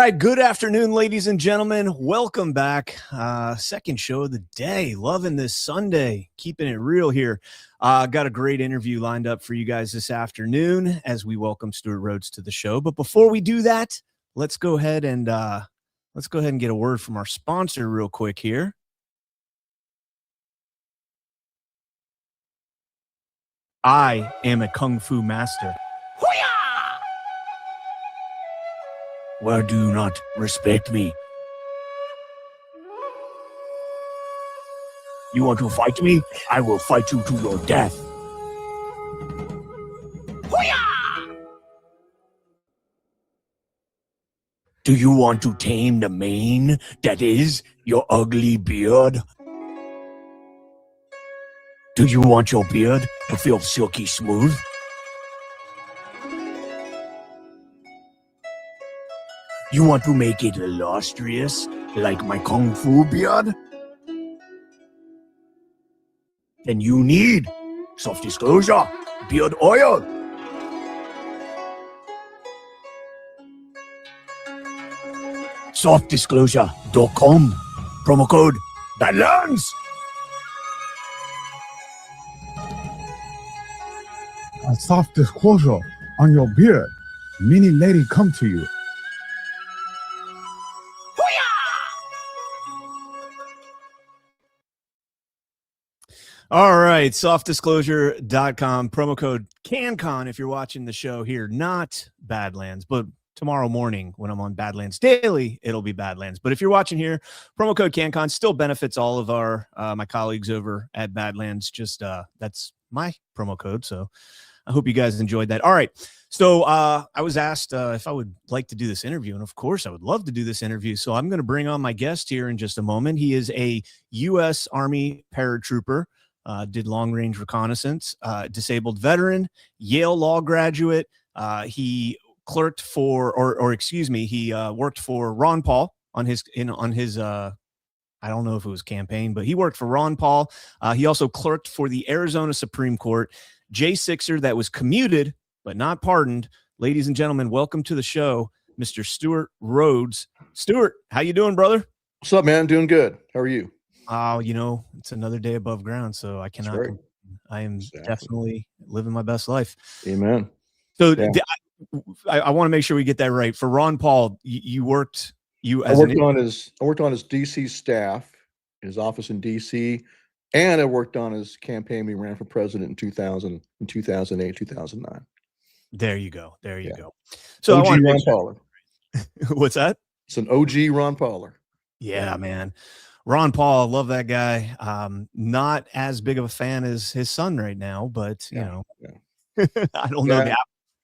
right, good afternoon, ladies and gentlemen. Welcome back. Second show of the day. Loving this Sunday. Keeping it real here. Got a great interview lined up for you guys this afternoon as we welcome Stewart Rhodes to the show. But before we do that, let's go ahead and get a word from our sponsor real quick here. I am a Kung Fu master. Why do you not respect me? You want to fight me? I will fight you to your death. Do you want to tame the mane that is your ugly beard? Do you want your beard to feel silky smooth? You want to make it illustrious, like my Kung Fu beard? Then you need soft disclosure, beard oil. Softdisclosure.com, promo code BADLANDS. A soft disclosure on your beard. Many lady come to you. All right, softdisclosure.com, promo code CannCon if you're watching the show here, not Badlands, but tomorrow morning when I'm on Badlands Daily, it'll be Badlands. But if you're watching here, promo code CannCon still benefits all of our my colleagues over at Badlands. Just that's my promo code, so I hope you guys enjoyed that. All right, so I was asked if I would like to do this interview, and of course I would love to do this interview. So I'm going to bring on my guest here in just a moment. He is a U.S. Army paratrooper. Did long-range reconnaissance, disabled veteran, Yale law graduate. He clerked for, he worked for Ron Paul on his I don't know if it was campaign, but he worked for Ron Paul. He also clerked for the Arizona Supreme Court, J6er that was commuted but not pardoned. Ladies and gentlemen, welcome to the show, Mr. Stewart Rhodes. Stewart, how you doing, brother? What's up, man? Doing good. How are you? It's another day above ground, so I cannot. Right. I am definitely living my best life. Amen. So yeah. I want to make sure we get that right. For Ron Paul, I worked on his DC staff, his office in DC, and I worked on his campaign. We ran for president in 2008, 2009. There you go. There you go. So OG Ron Pauler. What's that? It's an OG Ron Pauler. Yeah, man. Ron Paul, love that guy. Not as big of a fan as his son right now, but you know, I don't know.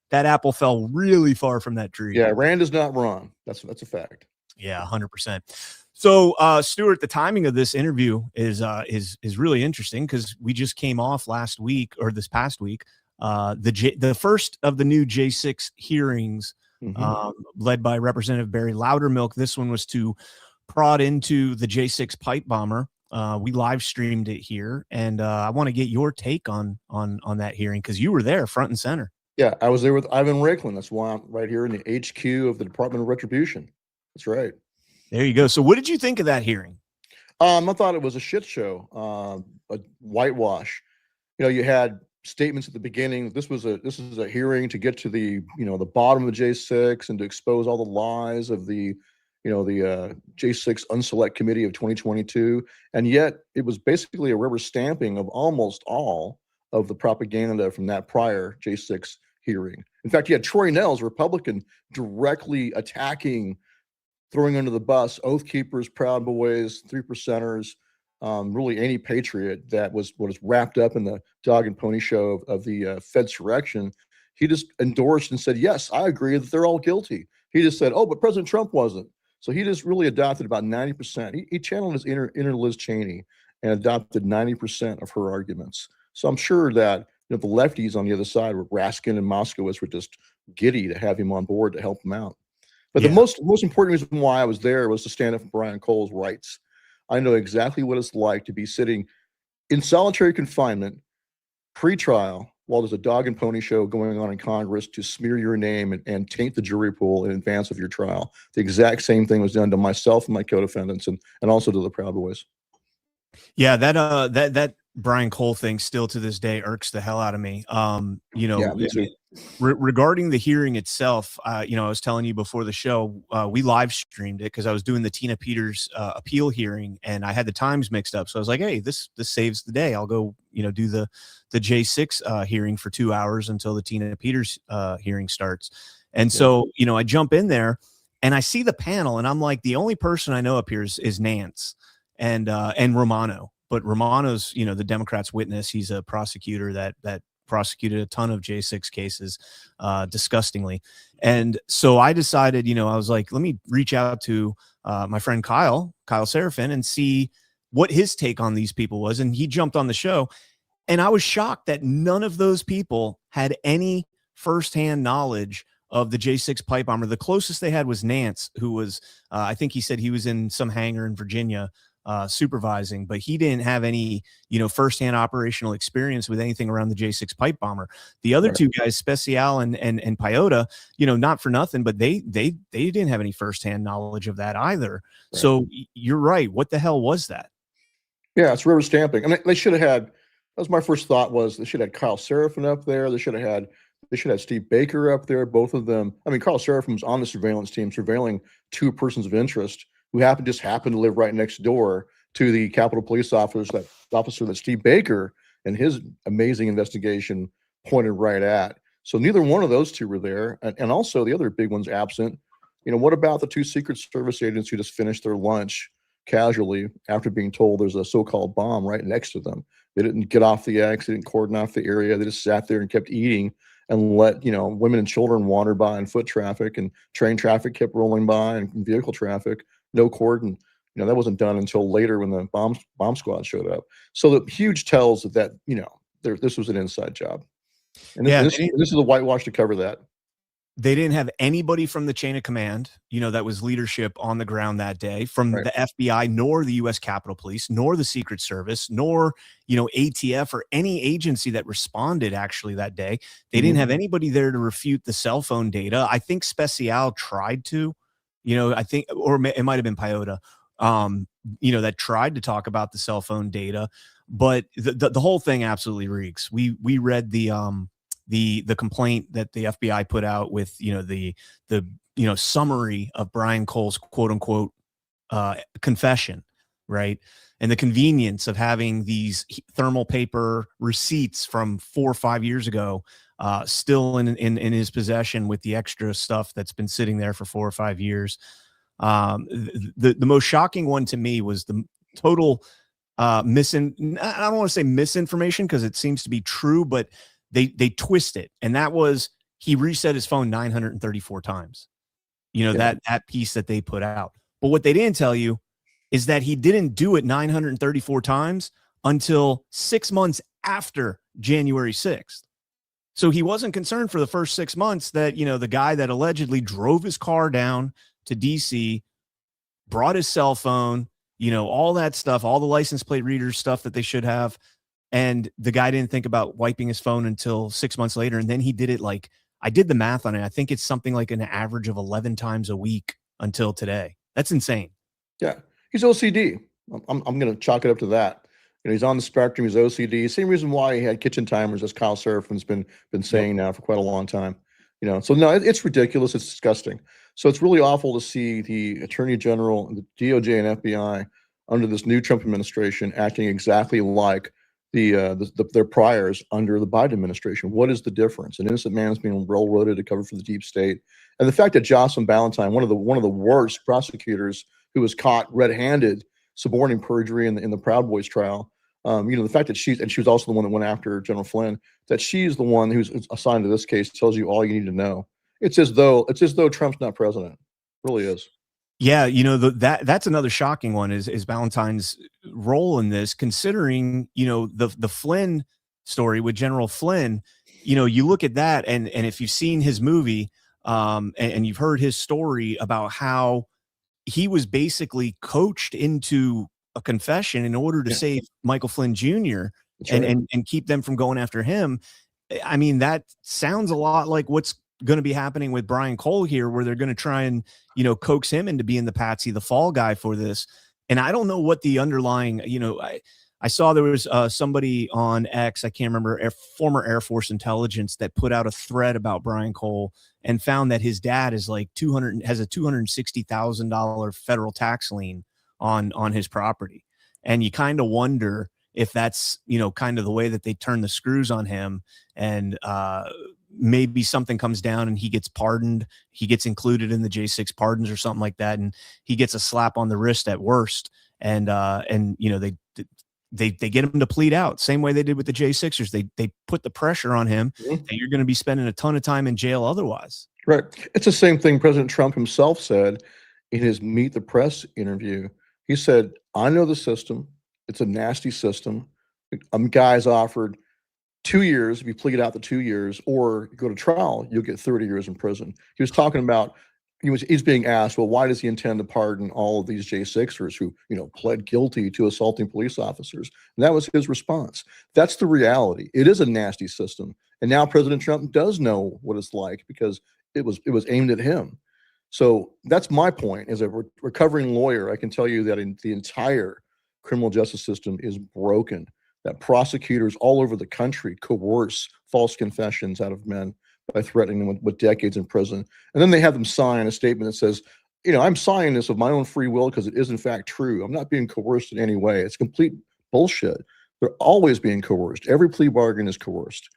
That apple fell really far from that tree. Yeah, Rand is not Ron. That's a fact. Yeah, 100%. So, Stewart, the timing of this interview is really interesting because we just came off this past week, the first of the new J6 hearings, led by Representative Barry Loudermilk. This one was to prod into the J6 pipe bomber. We live streamed it here, and I want to get your take on that hearing because you were there front and center. Yeah, I was there with Ivan Raiklin. That's why I'm right here in the HQ of the Department of Retribution. That's right. There you go. So what did you think of that hearing? I thought it was a shit show, a whitewash. You know, you had statements at the beginning. This is a hearing to get to the bottom of the J6 and to expose all the lies of the J6 Unselect Committee of 2022. And yet it was basically a rubber stamping of almost all of the propaganda from that prior J6 hearing. In fact, you had Troy Nehls, Republican, directly attacking, throwing under the bus, Oath Keepers, Proud Boys, 3%ers, really any patriot that was wrapped up in the dog and pony show of the Fedsurrection. He just endorsed and said, yes, I agree that they're all guilty. He just said, oh, but President Trump wasn't. So he just really adopted about 90%. He channeled his inner Liz Cheney and adopted 90% of her arguments. So I'm sure that the lefties on the other side, were Raskin and Moskowitz, were just giddy to have him on board to help him out. But the most important reason why I was there was to stand up for Brian Cole's rights. I know exactly what it's like to be sitting in solitary confinement, pre-trial, while there's a dog and pony show going on in Congress to smear your name and taint the jury pool in advance of your trial. The exact same thing was done to myself and my co-defendants, and also to the Proud Boys. Yeah, that Brian Cole thing still to this day irks the hell out of me. You know, Yeah, me too. Regarding the hearing itself, you know, I was telling you before the show, we live streamed it because I was doing the Tina Peters appeal hearing, and I had the times mixed up. So I was like, hey, this saves the day. I'll go, you know, do the J6 hearing for 2 hours until the Tina Peters hearing starts. And so, you know, I jump in there and I see the panel, and I'm like, the only person I know up here is Nance and Romano. But Romano's, you know, the Democrats' witness. He's a prosecutor that prosecuted a ton of J6 cases, disgustingly. And so I decided, you know, I was like, let me reach out to my friend Kyle Seraphin and see what his take on these people was. And he jumped on the show, and I was shocked that none of those people had any firsthand knowledge of the J6 pipe bomber. The closest they had was Nance, who was, I think he said he was in some hangar in Virginia, supervising, but he didn't have any, you know, firsthand operational experience with anything around the J6 pipe bomber. The other two guys, Special and Piota, you know, not for nothing, but they didn't have any firsthand knowledge of that either. Right. So you're right. What the hell was that? Yeah, it's rubber stamping. I mean, they should have had. That was my first thought. Was they should have had Kyle Seraphin up there. They should have Steve Baker up there. Both of them. I mean, Kyle Seraphin was on the surveillance team, surveilling two persons of interest who just happened to live right next door to the Capitol Police officer that Steve Baker and his amazing investigation pointed right at. So neither one of those two were there. And also the other big one's absent. You know, what about the two Secret Service agents who just finished their lunch casually after being told there's a so-called bomb right next to them? They didn't get off the X, they didn't cordon off the area. They just sat there and kept eating and let, you know, women and children wander by in foot traffic, and train traffic kept rolling by, and vehicle traffic. No cordon, you know, that wasn't done until later when the bomb squad showed up. So the huge tells that you know, this was an inside job, and this is a whitewash to cover that. They didn't have anybody from the chain of command, you know, that was leadership on the ground that day from the FBI, nor the U.S. Capitol Police, nor the Secret Service, nor, you know, ATF or any agency that responded actually that day. They didn't have anybody there to refute the cell phone data. I think Special tried to, you know, I think, or it might have been Piota, you know, that tried to talk about the cell phone data, but the whole thing absolutely reeks. We read the complaint that the FBI put out with, you know, the you know, summary of Brian Cole's quote unquote confession, right? And the convenience of having these thermal paper receipts from 4 or 5 years ago still in his possession with the extra stuff that's been sitting there for 4 or 5 years. The most shocking one to me was the total I don't want to say misinformation because it seems to be true, but they twist it. And that was, he reset his phone 934 times. You know, that piece that they put out. But what they didn't tell you is that he didn't do it 934 times until 6 months after January 6th. So he wasn't concerned for the first 6 months that, you know, the guy that allegedly drove his car down to DC, brought his cell phone, you know, all that stuff, all the license plate readers stuff that they should have. And the guy didn't think about wiping his phone until 6 months later. And then he did it, like, I did the math on it. I think it's something like an average of 11 times a week until today. That's insane. Yeah. He's OCD. I'm going to chalk it up to that. You know, he's on the spectrum. He's OCD. Same reason why he had kitchen timers, as Kyle Seraphin's been saying now for quite a long time. You know, so no, it's ridiculous. It's disgusting. So it's really awful to see the Attorney General, the DOJ and FBI under this new Trump administration acting exactly like their priors under the Biden administration. What is the difference? An innocent man is being railroaded to cover for the deep state, and the fact that Jocelyn Ballantyne, one of the worst prosecutors who was caught red-handed suborning perjury in the Proud Boys trial, you know, the fact that she was also the one that went after General Flynn, that she's the one who's assigned to this case tells you all you need to know. It's as though Trump's not president. It really is. Yeah, you know, that's another shocking one is Ballantyne's role in this, considering, you know, the Flynn story with General Flynn. You know, you look at that, and if you've seen his movie, and you've heard his story about how he was basically coached into a confession in order to save Michael Flynn Jr. and keep them from going after him. I mean, that sounds a lot like what's going to be happening with Brian Cole here, where they're going to try and, coax him into being the patsy, the fall guy for this. And I don't know what the underlying, I saw there was somebody on X, I can't remember, former Air Force intelligence, that put out a thread about Brian Cole and found that his dad is like has a $260,000 federal tax lien on his property. And you kind of wonder if that's, kind of the way that they turn the screws on him, and maybe something comes down and he gets pardoned. He gets included in the J6 pardons or something like that, and he gets a slap on the wrist at worst. And they get him to plead out, same way they did with the J6ers. They put the pressure on him that you're going to be spending a ton of time in jail otherwise. Right. It's the same thing President Trump himself said in his Meet the Press interview. He said, I know the system. It's a nasty system. Guys offered 2 years if you plead out the 2 years, or go to trial, you'll get 30 years in prison. He was talking about, he's being asked, well, why does he intend to pardon all of these J6ers who, pled guilty to assaulting police officers? And that was his response. That's the reality. It is a nasty system. And now President Trump does know what it's like, because it was aimed at him. So that's my point. As a recovering lawyer, I can tell you that the entire criminal justice system is broken, that prosecutors all over the country coerce false confessions out of men by threatening them with decades in prison. And then they have them sign a statement that says, I'm signing this of my own free will because it is in fact true. I'm not being coerced in any way. It's complete bullshit. They're always being coerced. Every plea bargain is coerced.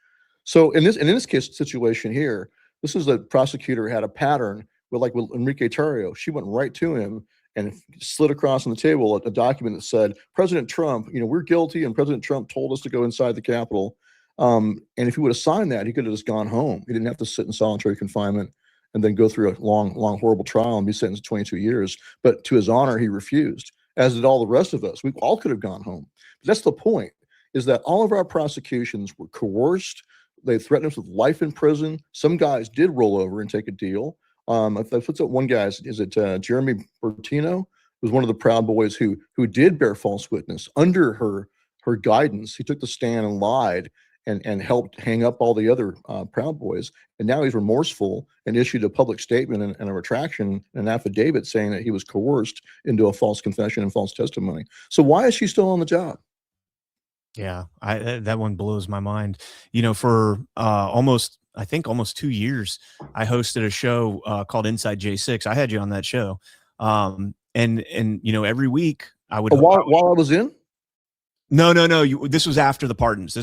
So in this case situation here, this is a prosecutor had a pattern with Enrique Tarrio. She went right to him and slid across on the table a document that said, President Trump, we're guilty, and President Trump told us to go inside the Capitol. And if he would have signed that, he could have just gone home. He didn't have to sit in solitary confinement and then go through a long, horrible trial and be sentenced to 22 years. But to his honor, he refused, as did all the rest of us. We all could have gone home. But that's the point, is that all of our prosecutions were coerced. They threatened us with life in prison. Some guys did roll over and take a deal. What's that one guy? Is it Jeremy Bertino? Was one of the Proud Boys who did bear false witness under her guidance. He took the stand and lied and helped hang up all the other Proud Boys. And now he's remorseful and issued a public statement and a retraction, an affidavit saying that he was coerced into a false confession and false testimony. So why is she still on the job? Yeah, that one blows my mind. For almost 2 years, I hosted a show called Inside J6. I had you on that show, and every week I would. While I was in. No. This was after the pardons.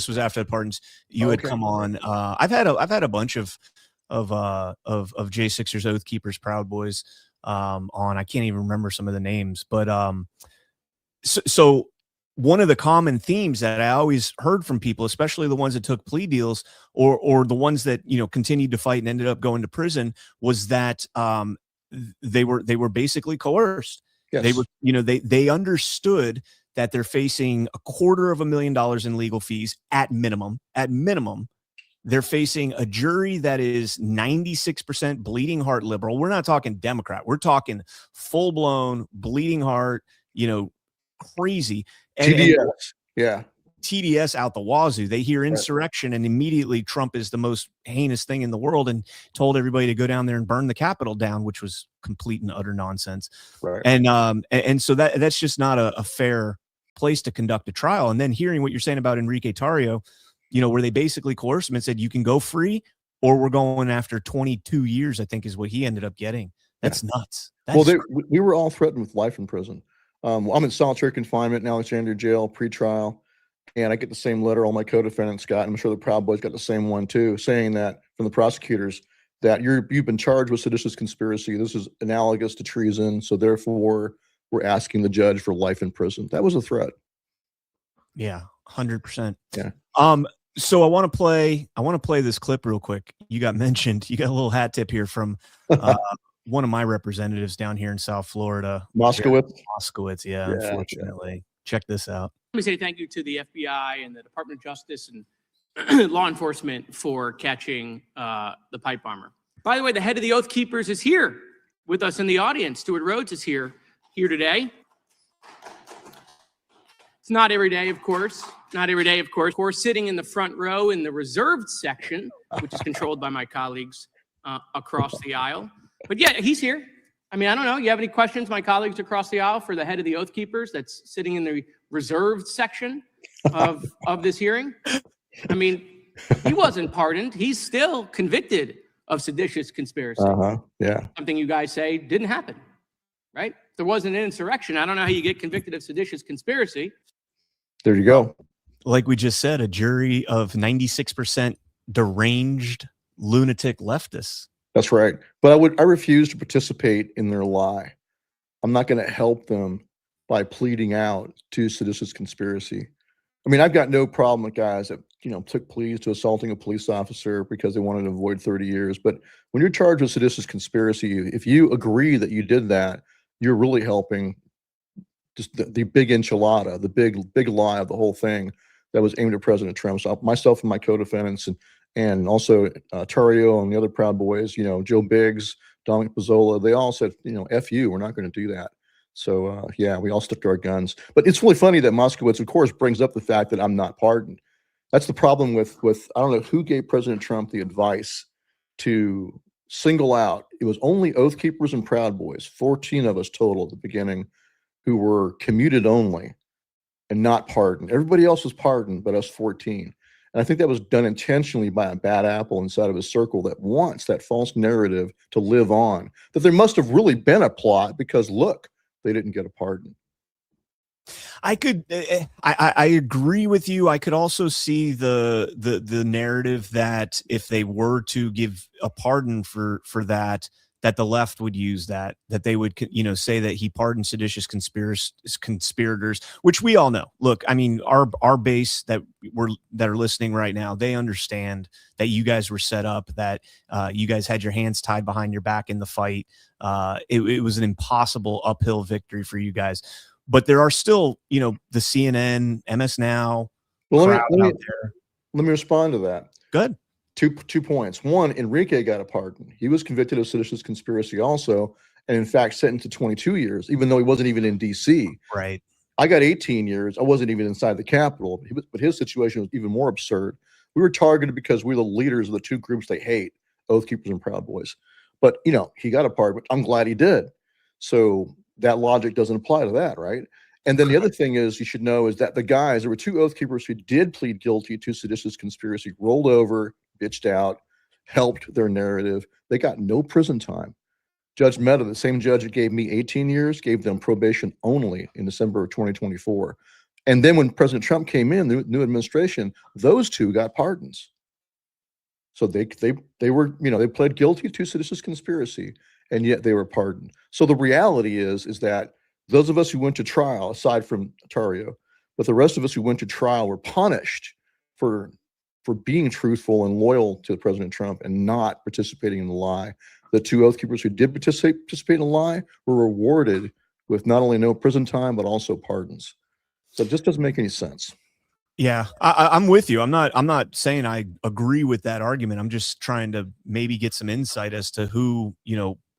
You had come on. I've had a bunch of J6ers, Oath Keepers, Proud Boys on. I can't even remember some of the names, but so one of the common themes that I always heard from people, especially the ones that took plea deals or the ones that, continued to fight and ended up going to prison, was that they were basically coerced. Yes. They were, they understood that they're facing $250,000 in legal fees at minimum. At minimum, they're facing a jury that is 96% bleeding heart liberal. We're not talking Democrat. We're talking full blown bleeding heart, crazy. TDS. Yeah. TDS out the wazoo. They hear insurrection and immediately Trump is the most heinous thing in the world, and told everybody to go down there and burn the Capitol down, which was complete and utter nonsense. Right. And so that's just not a fair place to conduct a trial. And then hearing what you're saying about Enrique Tarrio, where they basically coerced him and said, you can go free or we're going after 22 years, I think is what he ended up getting. That's nuts. We were all threatened with life in prison. I'm in solitary confinement in Alexandria Jail, pre-trial, and I get the same letter all my co-defendants got, and I'm sure the Proud Boys got the same one too, saying that from the prosecutors that you've been charged with seditious conspiracy. This is analogous to treason, so therefore we're asking the judge for life in prison. That was a threat. Yeah, 100%. Yeah. So I want to play this clip real quick. You got mentioned. You got a little hat tip here from one of my representatives down here in South Florida. Moskowitz, yeah, unfortunately. Yeah. Check this out. Let me say thank you to the FBI and the Department of Justice and law enforcement for catching the pipe bomber. By the way, the head of the Oath Keepers is here with us in the audience. Stewart Rhodes is here today. It's not every day, of course. Not every day, of course. Of course, sitting in the front row in the reserved section, which is controlled by my colleagues across the aisle. But yeah, he's here. I mean, I don't know. You have any questions, my colleagues across the aisle, for the head of the Oath Keepers that's sitting in the reserved section of this hearing? I mean, he wasn't pardoned. He's still convicted of seditious conspiracy. Yeah. Something you guys say didn't happen, right? If there wasn't an insurrection, I don't know how you get convicted of seditious conspiracy. There you go. Like we just said, a jury of 96% deranged lunatic leftists. That's right. But I refuse to participate in their lie. I'm not going to help them by pleading out to seditious conspiracy. I mean, I've got no problem with guys that, took pleas to assaulting a police officer because they wanted to avoid 30 years. But when you're charged with seditious conspiracy, if you agree that you did that, you're really helping just the big enchilada, the big lie of the whole thing that was aimed at President Trump. So myself and my co-defendants and also Tario and the other Proud Boys, Joe Biggs, Dominic Pizzola, they all said, F you, we're not going to do that. So yeah, we all stuck to our guns. But it's really funny that Moskowitz, of course, brings up the fact that I'm not pardoned. That's the problem with I don't know who gave President Trump the advice to single out. It was only Oath Keepers and Proud Boys, 14 of us total at the beginning, who were commuted only and not pardoned. Everybody else was pardoned, but us 14. And I think that was done intentionally by a bad apple inside of his circle that wants that false narrative to live on, that there must have really been a plot because look, they didn't get a pardon. I agree with you. I could also see the narrative that if they were to give a pardon for that the left would use that they would, say that he pardoned seditious conspirators, which we all know. Look, I mean, our base that are listening right now, they understand that you guys were set up, that you guys had your hands tied behind your back in the fight. It was an impossible uphill victory for you guys. But there are still, the CNN, MS Now. Well, let me respond to that. Good. 2 points. One, Enrique got a pardon. He was convicted of seditious conspiracy also, and in fact sentenced to 22 years, even though he wasn't even in D.C. Right. I got 18 years. I wasn't even inside the Capitol, but his situation was even more absurd. We were targeted because we're the leaders of the two groups they hate, Oath Keepers and Proud Boys. But, he got a pardon. I'm glad he did. So that logic doesn't apply to that, right? And then the other thing is, you should know, is that there were 2 Oath Keepers who did plead guilty to seditious conspiracy, rolled over, bitched out, helped their narrative. They got no prison time. Judge Mehta, the same judge that gave me 18 years, gave them probation only in December of 2024. And then when President Trump came in, the new administration, those 2 got pardons. So they were, they pled guilty to seditious conspiracy, and yet they were pardoned. So the reality is that those of us who went to trial, aside from Tario, but the rest of us who went to trial were punished for being truthful and loyal to President Trump and not participating in the lie. The 2 Oath Keepers who did participate in the lie were rewarded with not only no prison time, but also pardons. So it just doesn't make any sense. Yeah, I'm with you. I'm not saying I agree with that argument. I'm just trying to maybe get some insight as to who,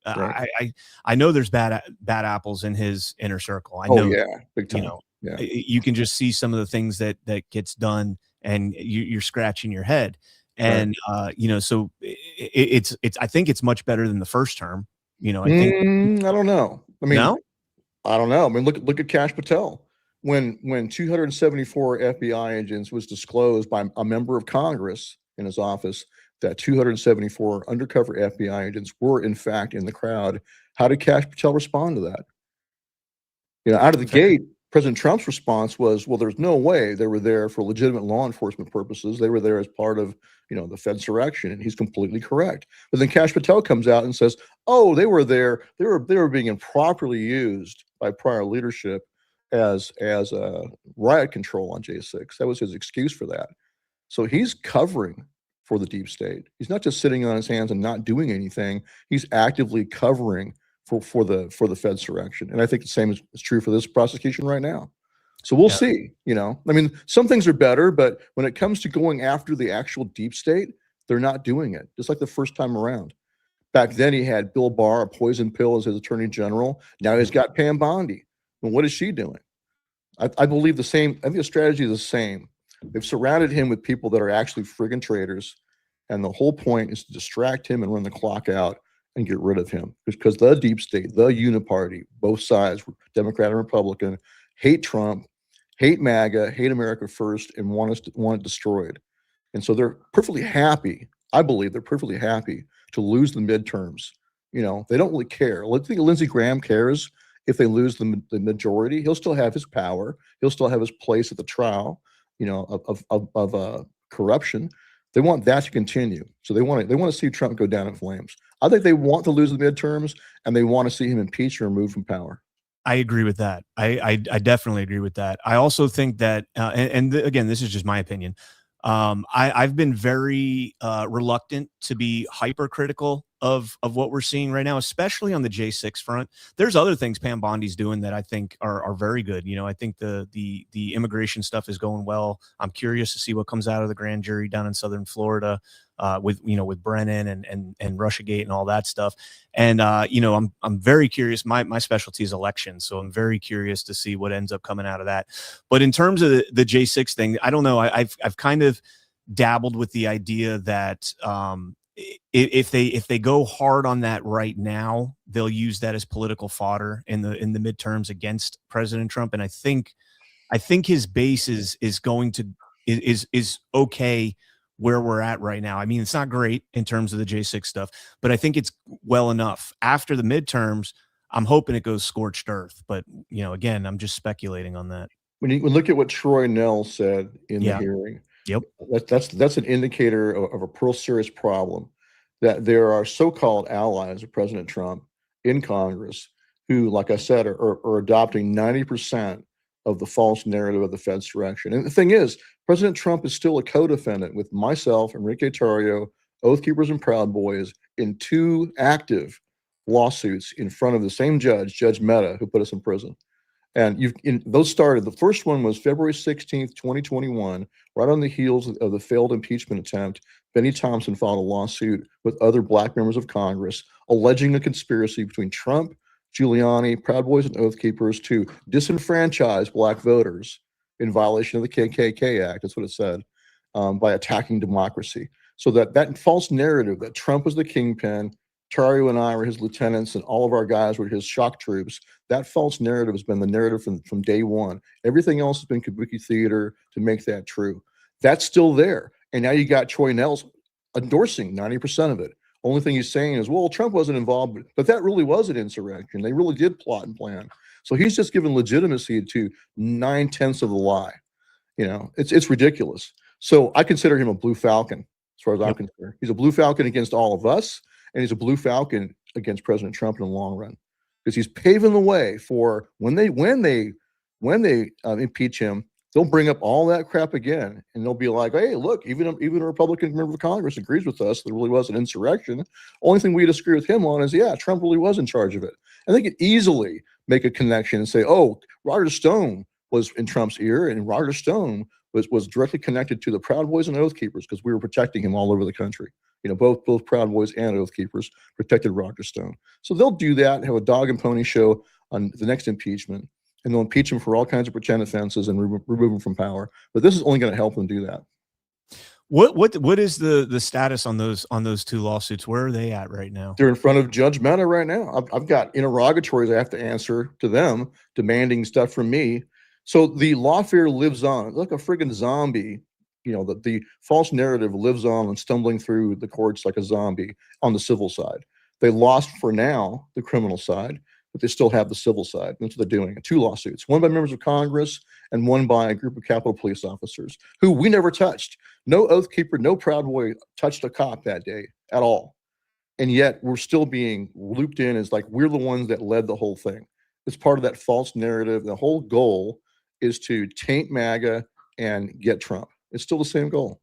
Right. I know there's bad apples in his inner circle. I know, yeah, big time. You can just see some of the things that gets done, and you're scratching your head. And right. So it's I think it's much better than the first term. I think I don't know. I mean, no? I don't know. I mean, look at Kash Patel. When 274 FBI agents was disclosed by a member of Congress in his office that 274 undercover FBI agents were in fact in the crowd, how did Kash Patel respond to that? Out of the gate, President Trump's response was, well, there's no way they were there for legitimate law enforcement purposes. They were there as part of, the Fedsurrection, and he's completely correct. But then Kash Patel comes out and says, oh, they were there. They were being improperly used by prior leadership as a riot control on J6. That was his excuse for that. So he's covering for the deep state. He's not just sitting on his hands and not doing anything. He's actively covering for the Fedsurrection. And I think the same is true for this prosecution right now. So we'll see, I mean, some things are better, but when it comes to going after the actual deep state, they're not doing it, just like the first time around. Back then he had Bill Barr, a poison pill, as his attorney general. Now he's got Pam Bondi. And what is she doing? I believe the same. I think the strategy is the same. They've surrounded him with people that are actually friggin' traitors. And the whole point is to distract him and run the clock out and get rid of him. Because the deep state, the uniparty, both sides, Democrat and Republican, hate Trump, hate MAGA, hate America first, and want it destroyed. And so they're perfectly happy. I believe they're perfectly happy to lose the midterms. You know, they don't really care. I think Lindsey Graham cares if they lose the majority. He'll still have his power. He'll still have his place at the trial, you know, of corruption. They want that to continue. So they want to see Trump go down in flames. I think they want to lose the midterms, and they want to see him impeached or removed from power. I agree with that. I definitely agree with that. I also think that, again, this is just my opinion. I've been very reluctant to be hypercritical of what we're seeing right now, especially on the J6 front. There's other things Pam Bondi's doing that I think are very good. You know, I think the immigration stuff is going well. I'm curious to see what comes out of the grand jury down in Southern Florida with Brennan and Russiagate and all that stuff. And I'm very curious. My specialty is elections, so I'm very curious to see what ends up coming out of that. But in terms of the J6 thing, I don't know. I've kind of dabbled with the idea that if they go hard on that right now, they'll use that as political fodder in the midterms against President Trump. And I think his base is okay where we're at right now. I mean, it's not great in terms of the J6 stuff, but I think it's well enough. After the midterms, I'm hoping it goes scorched earth. But again, I'm just speculating on that. When you look at what Troy Nell said in the hearing, yep, that's an indicator of a real serious problem, that there are so-called allies of President Trump in Congress who, like I said, are adopting 90% of the false narrative of the Fed's direction. And the thing is, President Trump is still a co-defendant with myself, Enrique Tarrio, Oath Keepers and Proud Boys, in 2 active lawsuits in front of the same judge, Judge Mehta, who put us in prison. And those started. The first one was February 16th, 2021, right on the heels of the failed impeachment attempt. Benny Thompson filed a lawsuit with other Black members of Congress alleging a conspiracy between Trump, Giuliani, Proud Boys, and Oath Keepers to disenfranchise Black voters in violation of the KKK Act. That's what it said, by attacking democracy. So that false narrative that Trump was the kingpin, Tarrio and I were his lieutenants, and all of our guys were his shock troops. That false narrative has been the narrative from day one. Everything else has been kabuki theater to make that true. That's still there. And now you got Troy Nell's endorsing 90% of it. Only thing he's saying is, well, Trump wasn't involved, but that really was an insurrection. They really did plot and plan. So he's just given legitimacy to 9/10 of the lie. It's ridiculous. So I consider him a blue falcon, as far as I'm concerned. He's a blue falcon against all of us, and he's a blue falcon against President Trump in the long run, because he's paving the way for when they impeach him, they'll bring up all that crap again, and they'll be like, hey, look, even a Republican member of Congress agrees with us. There really was an insurrection. Only thing we disagree with him on is, yeah, Trump really was in charge of it. And they could easily make a connection and say, oh, Roger Stone was in Trump's ear, and Roger Stone was directly connected to the Proud Boys and Oath Keepers because we were protecting him all over the country. Both Proud Boys and Oath Keepers protected Roger Stone. So they'll do that and have a dog and pony show on the next impeachment, and they'll impeach him for all kinds of pretend offenses and remove him from power. But this is only going to help them do that. What is the status on those 2 lawsuits? Where are they at right now? They're in front of Judge Mehta right now. I've got interrogatories I have to answer to them, demanding stuff from me. So the lawfare lives on. It's like a friggin' zombie. The false narrative lives on and stumbling through the courts like a zombie on the civil side. They lost for now the criminal side, but they still have the civil side. That's what they're doing. 2 lawsuits, one by members of Congress and one by a group of Capitol Police officers who we never touched. No Oath Keeper, no Proud Boy touched a cop that day at all. And yet we're still being looped in as like we're the ones that led the whole thing. It's part of that false narrative. The whole goal is to taint MAGA and get Trump. It's still the same goal.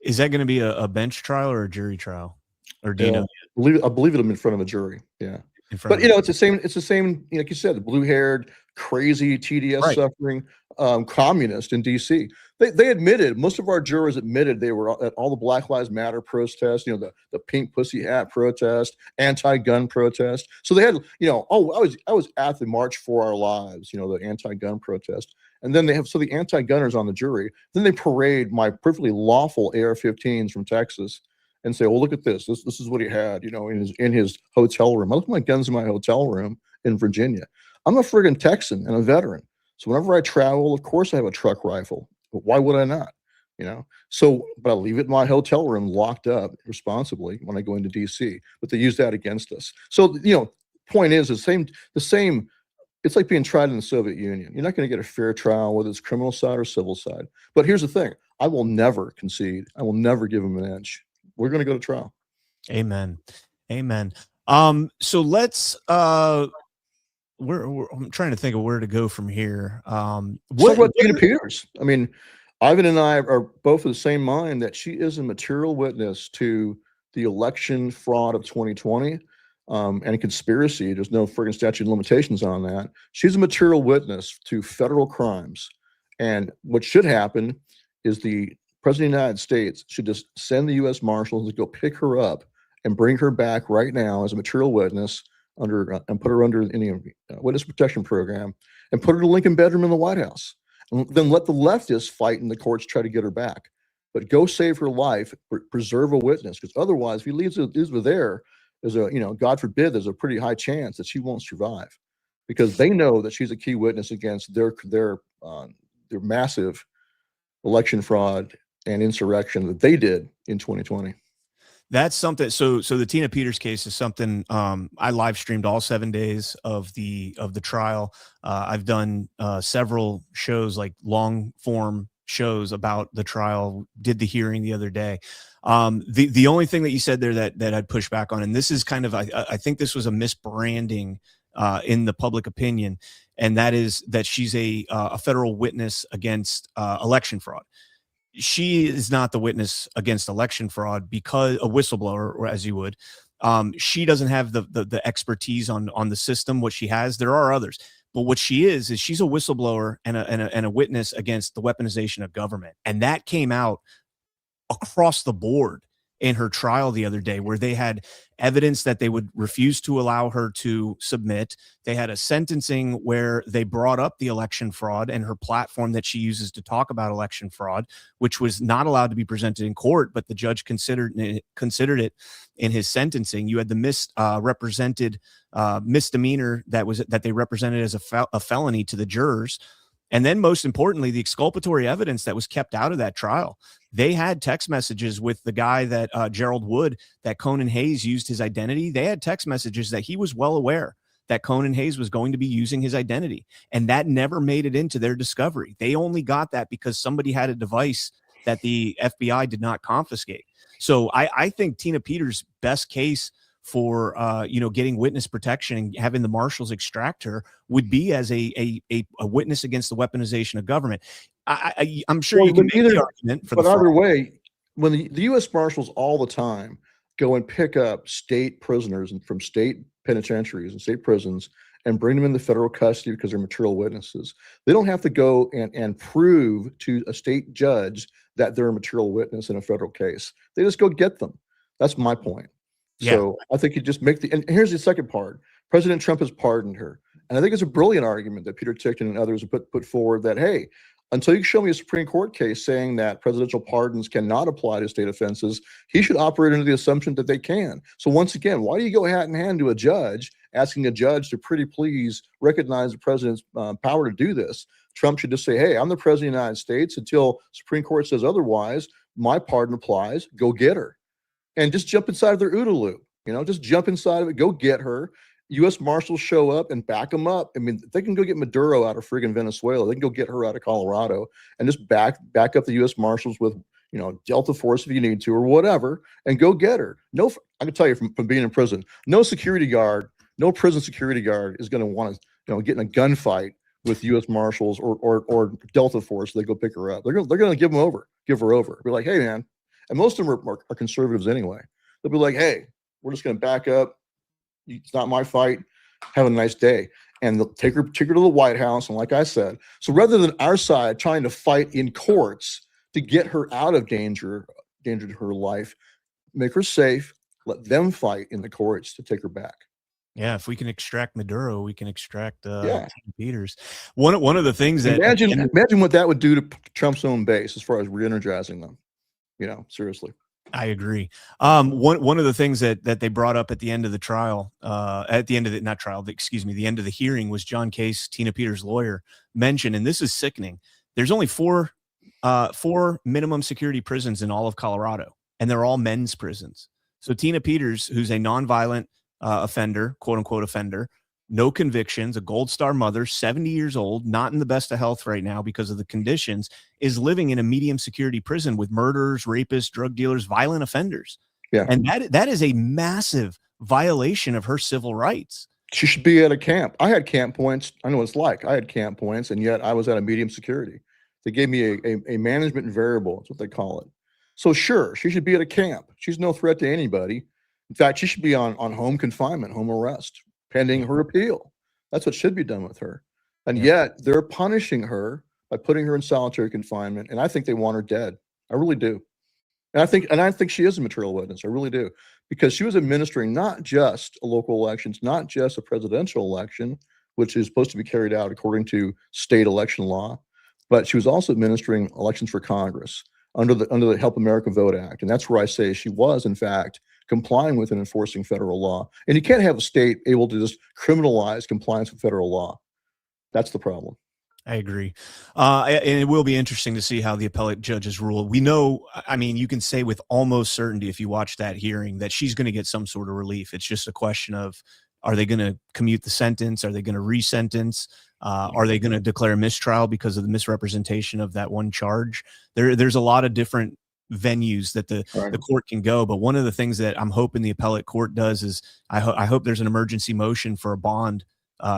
Is that going to be a bench trial or a jury trial? Or do you know? I believe it'll be in front of a jury. Yeah. But it's the same. It's the same. Like you said, the blue-haired crazy TDS Right. suffering communist in DC. They admitted, most of our jurors admitted they were at all the Black Lives Matter protests, you know, the pink pussy hat protest, anti-gun protest. So they had, you know, oh, I was at the March for Our Lives, you know, the anti-gun protest. And then they have, so the anti-gunners on the jury, then they parade my perfectly lawful AR-15s from Texas and say, well, look at this. This is what he had, you know, in his hotel room. I look at my guns in my hotel room in Virginia. I'm a friggin' Texan and a veteran. So whenever I travel, of course I have a truck rifle. But why would I not? You know? So, but I leave it in my hotel room locked up responsibly when I go into DC. But they use that against us. So, you know, point is the same. It's like being tried in the Soviet Union. You're not going to get a fair trial, whether it's criminal side or civil side. But here's the thing: I will never concede. I will never give them an edge. We're going to go to trial. Amen. Amen. So let's I'm trying to think of where to go from here. What about Tina Peters? I mean, Ivan and I are both of the same mind that she is a material witness to the election fraud of 2020 and a conspiracy. There's no friggin' statute of limitations on that. She's a material witness to federal crimes. And what should happen is the President of the United States should just send the U.S. Marshals to go pick her up and bring her back right now as a material witness under and put her under any witness protection program and put her in a Lincoln bedroom in the White House. And then let the leftists fight in the courts, try to get her back. But go save her life, preserve a witness, because otherwise, if he leaves her there, there's a, you know, God forbid, there's a pretty high chance that she won't survive, because they know that she's a key witness against their massive election fraud and insurrection that they did in 2020. That's something. So the Tina Peters case is something I live streamed all 7 days of the trial. I've done several shows, like long form shows about the trial. Did the hearing the other day. The only thing that you said there that I'd push back on, and this is kind of I think this was a misbranding in the public opinion, and that is that she's a federal witness against election fraud. She is not the witness against election fraud, because a whistleblower, or as you would, she doesn't have the expertise on the system. What she has, there are others, but what she is she's a whistleblower and a witness against the weaponization of government. And that came out across the board in her trial the other day, where they had evidence that they would refuse to allow her to submit. They had a sentencing where they brought up the election fraud and her platform that she uses to talk about election fraud, which was not allowed to be presented in court, but the judge considered it in his sentencing. You had the misrepresented misdemeanor that they represented as a felony to the jurors. And then, most importantly, the exculpatory evidence that was kept out of that trial. They had text messages with the guy that Gerald Wood, that Conan Hayes used his identity. They had text messages that he was well aware that Conan Hayes was going to be using his identity. And that never made it into their discovery. They only got that because somebody had a device that the FBI did not confiscate. So I think Tina Peters' best case for getting witness protection and having the marshals extract her would be as a witness against the weaponization of government. I'm sure you can make the argument for but either way, when the U.S. Marshals all the time go and pick up state prisoners from state penitentiaries and state prisons and bring them into federal custody because they're material witnesses, they don't have to go and prove to a state judge that they're a material witness in a federal case. They just go get them. That's my point. Yeah. So I think you just make and here's the second part. President Trump has pardoned her. And I think it's a brilliant argument that Peter Tickton and others have put forward that, hey, until you show me a Supreme Court case saying that presidential pardons cannot apply to state offenses, he should operate under the assumption that they can. So once again, why do you go hat in hand to a judge, asking a judge to pretty please recognize the president's power to do this? Trump should just say, hey, I'm the president of the United States. Until Supreme Court says otherwise, my pardon applies. Go get her. And just jump inside of their OODA loop. Just jump inside of it. Go get her. U.S. Marshals show up and back them up. I mean, they can go get Maduro out of friggin' Venezuela. They can go get her out of Colorado and just back up the U.S. Marshals with, Delta Force if you need to or whatever, and go get her. No, I can tell you from being in prison, no security guard, no prison security guard is going to want to, get in a gunfight with U.S. Marshals or Delta Force. They go pick her up. They're going to give her over. Be like, hey man, and most of them are conservatives anyway. They'll be like, hey, we're just going to back up. It's not my fight. Have a nice day. and they'll take her to the White House. And like I said, so rather than our side trying to fight in courts to get her out of danger to her life, make her safe, let them fight in the courts to take her back. Yeah, if we can extract Maduro, we can extract Yeah. Tina Peters. One of the things that Imagine what that would do to Trump's own base as far as re-energizing them. You know, seriously. I agree. One of the things that they brought up at the end of the trial, at the end of the not trial, excuse me, the end of the hearing was John Case, Tina Peters' lawyer, mentioned, and this is sickening. There's only four minimum security prisons in all of Colorado, and they're all men's prisons. So Tina Peters, who's a nonviolent offender, quote unquote offender, no convictions, a Gold Star mother, 70 years old, not in the best of health right now because of the conditions, is living in a medium security prison with murderers, rapists, drug dealers, violent offenders. Yeah. And that is a massive violation of her civil rights. She should be at a camp. I had camp points. I know what it's like. I had camp points, and yet I was at a medium security. They gave me a management variable. That's what they call it. So sure, she should be at a camp. She's no threat to anybody. In fact, she should be on home confinement, home arrest, pending her appeal. That's what should be done with her. And yet they're punishing her by putting her in solitary confinement. And I think they want her dead. I really do. And I think she is a material witness. I really do. Because she was administering not just a local elections, not just a presidential election, which is supposed to be carried out according to state election law, but she was also administering elections for Congress under the Help America Vote Act. And that's where I say she was, in fact, complying with and enforcing federal law. And you can't have a state able to just criminalize compliance with federal law. That's the problem. I agree. And it will be interesting to see how the appellate judges rule. We know, I mean, you can say with almost certainty if you watch that hearing that she's going to get some sort of relief. It's just a question of, are they going to commute the sentence? Are they going to re-sentence? Are they going to declare a mistrial because of the misrepresentation of that one charge? There's a lot of different venues that the court can go. But one of the things that I'm hoping the appellate court does is I hope there's an emergency motion for a bond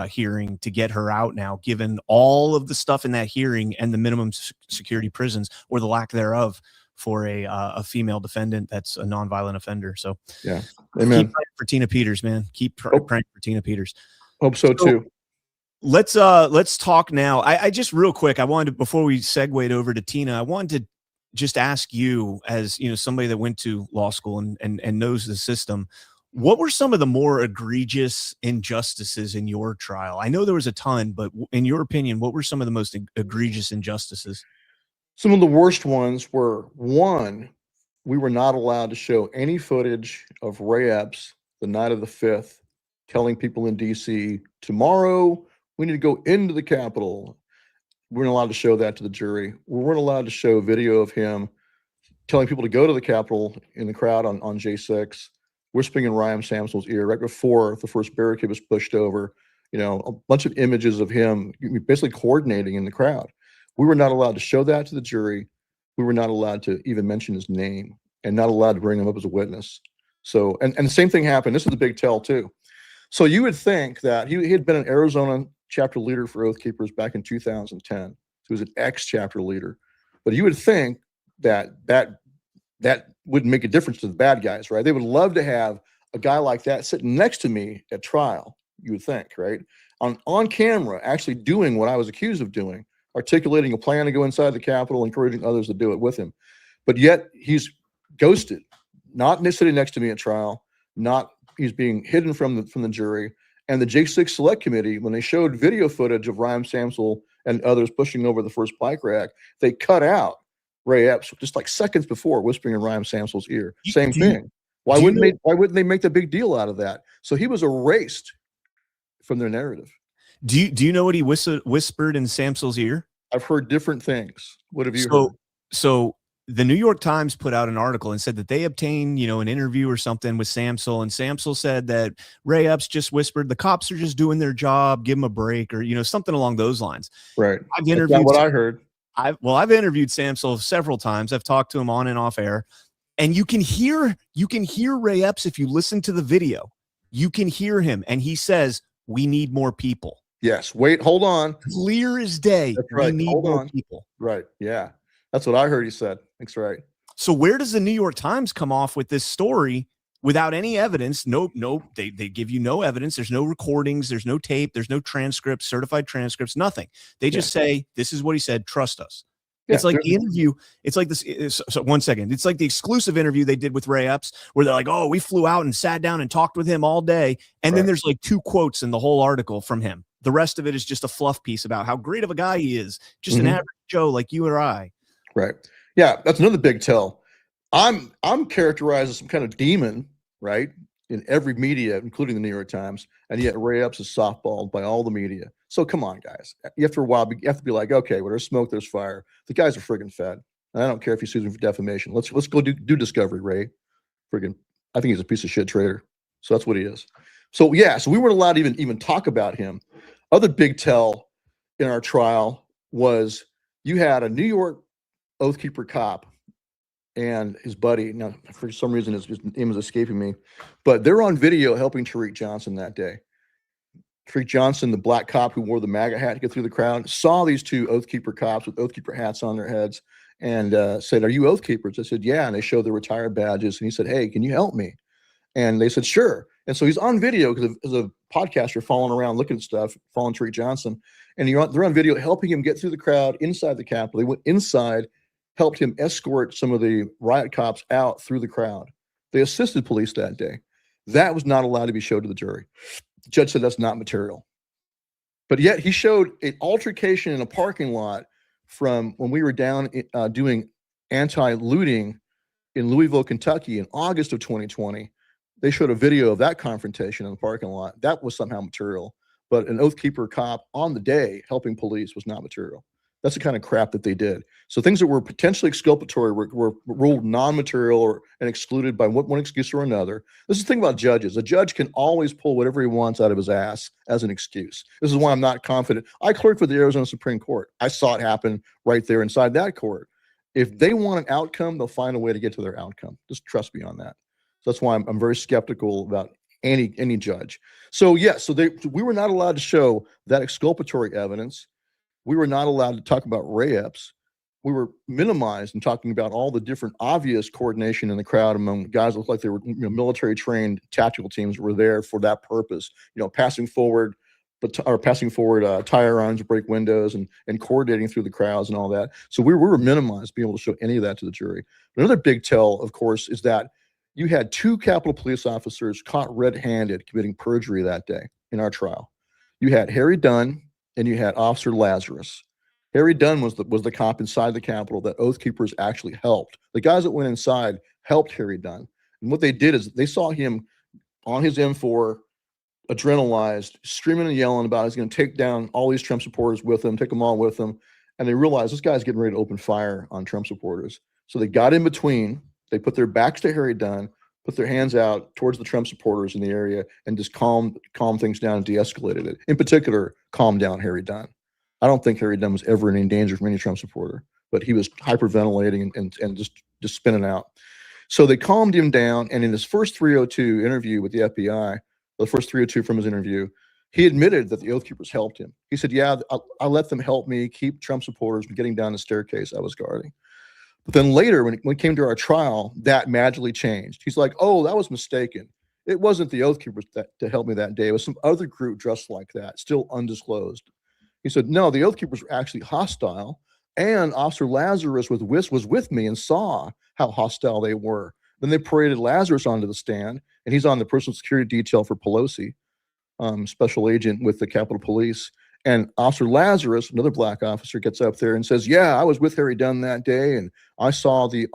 hearing to get her out now, given all of the stuff in that hearing and the minimum security prisons or the lack thereof for a female defendant that's a nonviolent offender. So yeah, amen. Keep praying for Tina Peters, man. Keep praying for Tina Peters. Hope so too. Let's talk now. I just real quick, I wanted to, before we segued over to Tina, I wanted to just ask you, as you know, somebody that went to law school and knows the system, what were some of the more egregious injustices in your trial? I know there was a ton, but in your opinion, what were some of the most egregious injustices? Some of the worst ones were, one, we were not allowed to show any footage of Ray Epps the night of the 5th telling people in DC, tomorrow we need to go into the Capitol. We weren't allowed to show that to the jury. We weren't allowed to show video of him telling people to go to the Capitol in the crowd on J6, whispering in Ryan Samsel's ear right before the first barricade was pushed over. You know, a bunch of images of him basically coordinating in the crowd. We were not allowed to show that to the jury. We were not allowed to even mention his name and not allowed to bring him up as a witness. So, and the same thing happened. This is the big tell too. So you would think that he had been an Arizona chapter leader for Oath Keepers back in 2010. He was an ex-chapter leader. But you would think that wouldn't make a difference to the bad guys, right? They would love to have a guy like that sitting next to me at trial, you would think, right? On camera, actually doing what I was accused of doing, articulating a plan to go inside the Capitol, encouraging others to do it with him. But yet he's ghosted, not sitting next to me at trial, he's being hidden from the jury. And the J6 Select Committee, when they showed video footage of Ryan Samsel and others pushing over the first bike rack, they cut out Ray Epps just like seconds before, whispering in Ryan Samsel's ear. Same thing. Why wouldn't they make the big deal out of that? So he was erased from their narrative. Do you know what he whispered in Samsel's ear? I've heard different things. What have you heard? So the New York Times put out an article and said that they obtained, an interview or something with Samsel, and Samsel said that Ray Epps just whispered, the cops are just doing their job, give them a break, or something along those lines. Right. I've interviewed what I heard. I've interviewed Samsel several times. I've talked to him on and off air, and you can hear Ray Epps if you listen to the video. You can hear him, and he says, "We need more people." Yes. Wait. Hold on. Clear as day. That's right. We need more people. Right. Yeah. That's what I heard he said. That's right. So where does the New York Times come off with this story without any evidence. They give you no evidence. There's no recordings. There's no tape. There's no transcripts, certified transcripts, nothing. They just say, this is what he said. Trust us. Yeah, it's like the interview. It's like this. So 1 second. It's like the exclusive interview they did with Ray Epps, where they're like, oh, we flew out and sat down and talked with him all day. And then there's like 2 quotes in the whole article from him. The rest of it is just a fluff piece about how great of a guy he is. Just an average Joe like you or I. Right. Yeah. That's another big tell. I'm characterized as some kind of demon, right? In every media, including the New York Times. And yet Ray Epps is softballed by all the media. So come on, guys. After a while, you have to be like, okay, where there's smoke, there's fire. The guys are friggin' fed. And I don't care if he sues him for defamation. Let's go do discovery, Ray. Friggin', I think he's a piece of shit traitor. So that's what he is. So yeah, so we weren't allowed to even talk about him. Other big tell in our trial was you had a New York Oathkeeper cop and his buddy. Now, for some reason, his name is escaping me, but they're on video helping Tariq Johnson that day. Tariq Johnson, the black cop who wore the MAGA hat to get through the crowd, saw these 2 Oathkeeper cops with Oathkeeper hats on their heads and said, "Are you Oathkeepers?" I said, "Yeah." And they showed their retired badges. And he said, "Hey, can you help me?" And they said, "Sure." And so he's on video because as a podcaster following around, looking at stuff, following Tariq Johnson. And they're on video helping him get through the crowd inside the Capitol. They went inside, helped him escort some of the riot cops out through the crowd. They assisted police that day. That was not allowed to be showed to the jury. The judge said that's not material. But yet he showed an altercation in a parking lot from when we were down doing anti-looting in Louisville, Kentucky in August of 2020. They showed a video of that confrontation in the parking lot. That was somehow material. But an Oathkeeper cop on the day helping police was not material. That's the kind of crap that they did. So things that were potentially exculpatory were ruled non-material and excluded by one excuse or another. This is the thing about judges. A judge can always pull whatever he wants out of his ass as an excuse. This is why I'm not confident. I clerked for the Arizona Supreme Court. I saw it happen right there inside that court. If they want an outcome, they'll find a way to get to their outcome. Just trust me on that. So that's why I'm very skeptical about any judge. So yes, we were not allowed to show that exculpatory evidence. We were not allowed to talk about Ray Epps. We were minimized in talking about all the different obvious coordination in the crowd among guys that looked like they were military trained tactical teams were there for that purpose. Passing forward tire irons, break windows, and coordinating through the crowds and all that. So we were minimized being able to show any of that to the jury. But another big tell, of course, is that you had 2 Capitol Police officers caught red-handed committing perjury that day in our trial. You had Harry Dunn and you had Officer Lazarus. Harry Dunn was the cop inside the Capitol that Oath Keepers actually helped. The guys that went inside helped Harry Dunn. And what they did is they saw him on his M4, adrenalized, screaming and yelling about he's going to take down all these Trump supporters with him, take them all with him. And they realized this guy's getting ready to open fire on Trump supporters. So they got in between. They put their backs to Harry Dunn, put their hands out towards the Trump supporters in the area, and just calmed things down and de-escalated it. In particular, calmed down Harry Dunn. I don't think Harry Dunn was ever in any danger from any Trump supporter, but he was hyperventilating and just spinning out. So they calmed him down, and in his first 302 interview with the FBI, the first 302 from his interview, he admitted that the Oath Keepers helped him. He said, "Yeah, I let them help me keep Trump supporters from getting down the staircase I was guarding." But then later, when it came to our trial, that magically changed. He's like, "Oh, that was mistaken. It wasn't the Oath Keepers to help me that day. It was some other group dressed like that, still undisclosed." He said, "No, the Oath Keepers were actually hostile, and Officer Lazarus was with me and saw how hostile they were." Then they paraded Lazarus onto the stand, and he's on the personal security detail for Pelosi, special agent with the Capitol Police. And Officer Lazarus, another black officer, gets up there and says, "Yeah, I was with Harry Dunn that day, and I saw the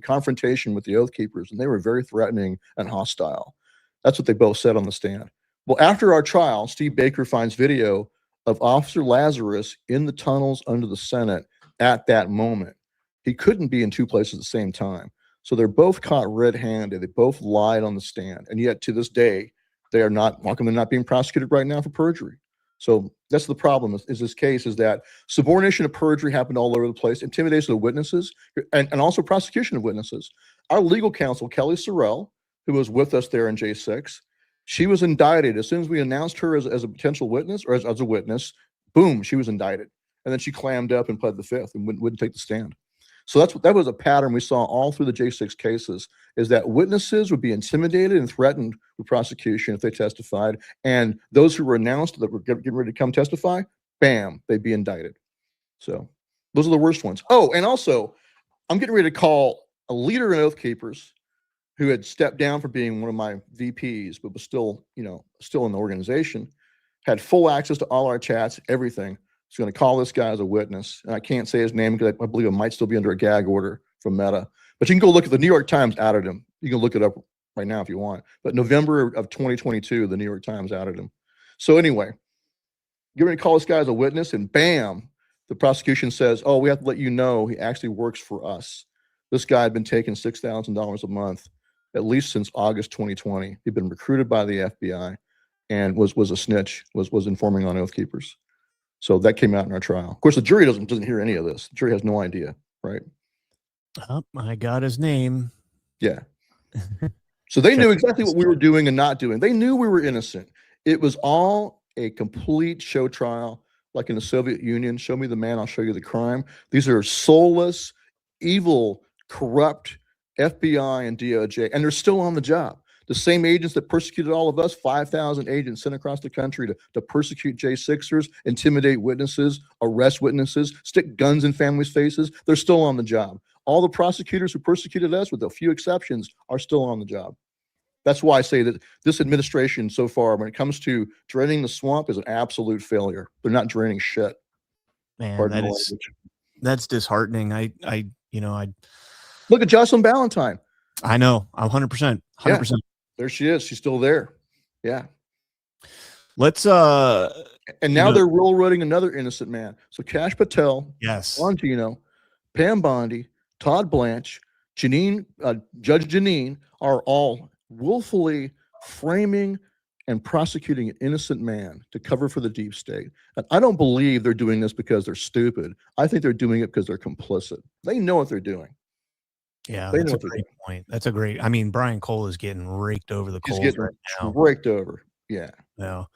confrontation with the Oath Keepers, and they were very threatening and hostile." That's what they both said on the stand. Well, after our trial, Steve Baker finds video of Officer Lazarus in the tunnels under the Senate at that moment. He couldn't be in 2 places at the same time. So they're both caught red-handed. They both lied on the stand. And yet to this day, they are not, how come they're not being prosecuted right now for perjury? So that's the problem is this case is that subordination of perjury happened all over the place, intimidation of witnesses, and also prosecution of witnesses. Our legal counsel, Kelly Sorrell, who was with us there in J6, she was indicted. As soon as we announced her as a potential witness or as a witness, boom, she was indicted. And then she clammed up and pled the fifth and wouldn't take the stand. So that was a pattern we saw all through the J6 cases, is that witnesses would be intimidated and threatened with prosecution if they testified, and those who were announced that were getting ready to come testify, bam, they'd be indicted. So those are the worst ones. Oh, and also, I'm getting ready to call a leader in Oath Keepers who had stepped down for being one of my VPs, but was still, still in the organization, had full access to all our chats, everything. He's going to call this guy as a witness. And I can't say his name because I believe it might still be under a gag order from Meta. But you can go look at the New York Times outed him. You can look it up right now if you want. But November of 2022, the New York Times outed him. So anyway, get ready to call this guy as a witness, and bam, the prosecution says, oh, we have to let you know he actually works for us. This guy had been taking $6,000 a month, at least since August 2020. He'd been recruited by the FBI and was a snitch, was informing on Oath Keepers. So that came out in our trial. Of course, the jury doesn't hear any of this. The jury has no idea, right? Oh, I got his name. Yeah. So they knew exactly what we were doing and not doing. They knew we were innocent. It was all a complete show trial, like in the Soviet Union. Show me the man, I'll show you the crime. These are soulless, evil, corrupt FBI and DOJ, and they're still on the job. The same agents that persecuted all of us, 5,000 agents sent across the country to persecute J6ers, intimidate witnesses, arrest witnesses, stick guns in families' faces, they're still on the job. All the prosecutors who persecuted us, with a few exceptions, are still on the job. That's why I say that this administration so far, when it comes to draining the swamp, is an absolute failure. They're not draining shit. Man, that's disheartening. I look at Jocelyn Ballantyne. I know. 100%. 100%. Yeah, there she is. She's still there. Yeah. Let's and now they're railroading another innocent man. So Kash Patel, yes, Longino, Pam Bondi, Todd Blanche, Judge Janine are all willfully framing and prosecuting an innocent man to cover for the deep state. And I don't believe they're doing this because they're stupid. I think they're doing it because they're complicit. They know what they're doing. Yeah, that's a great point. That's a great. I mean, Brian Cole is getting raked over the coals right now. Raked over. Yeah. No.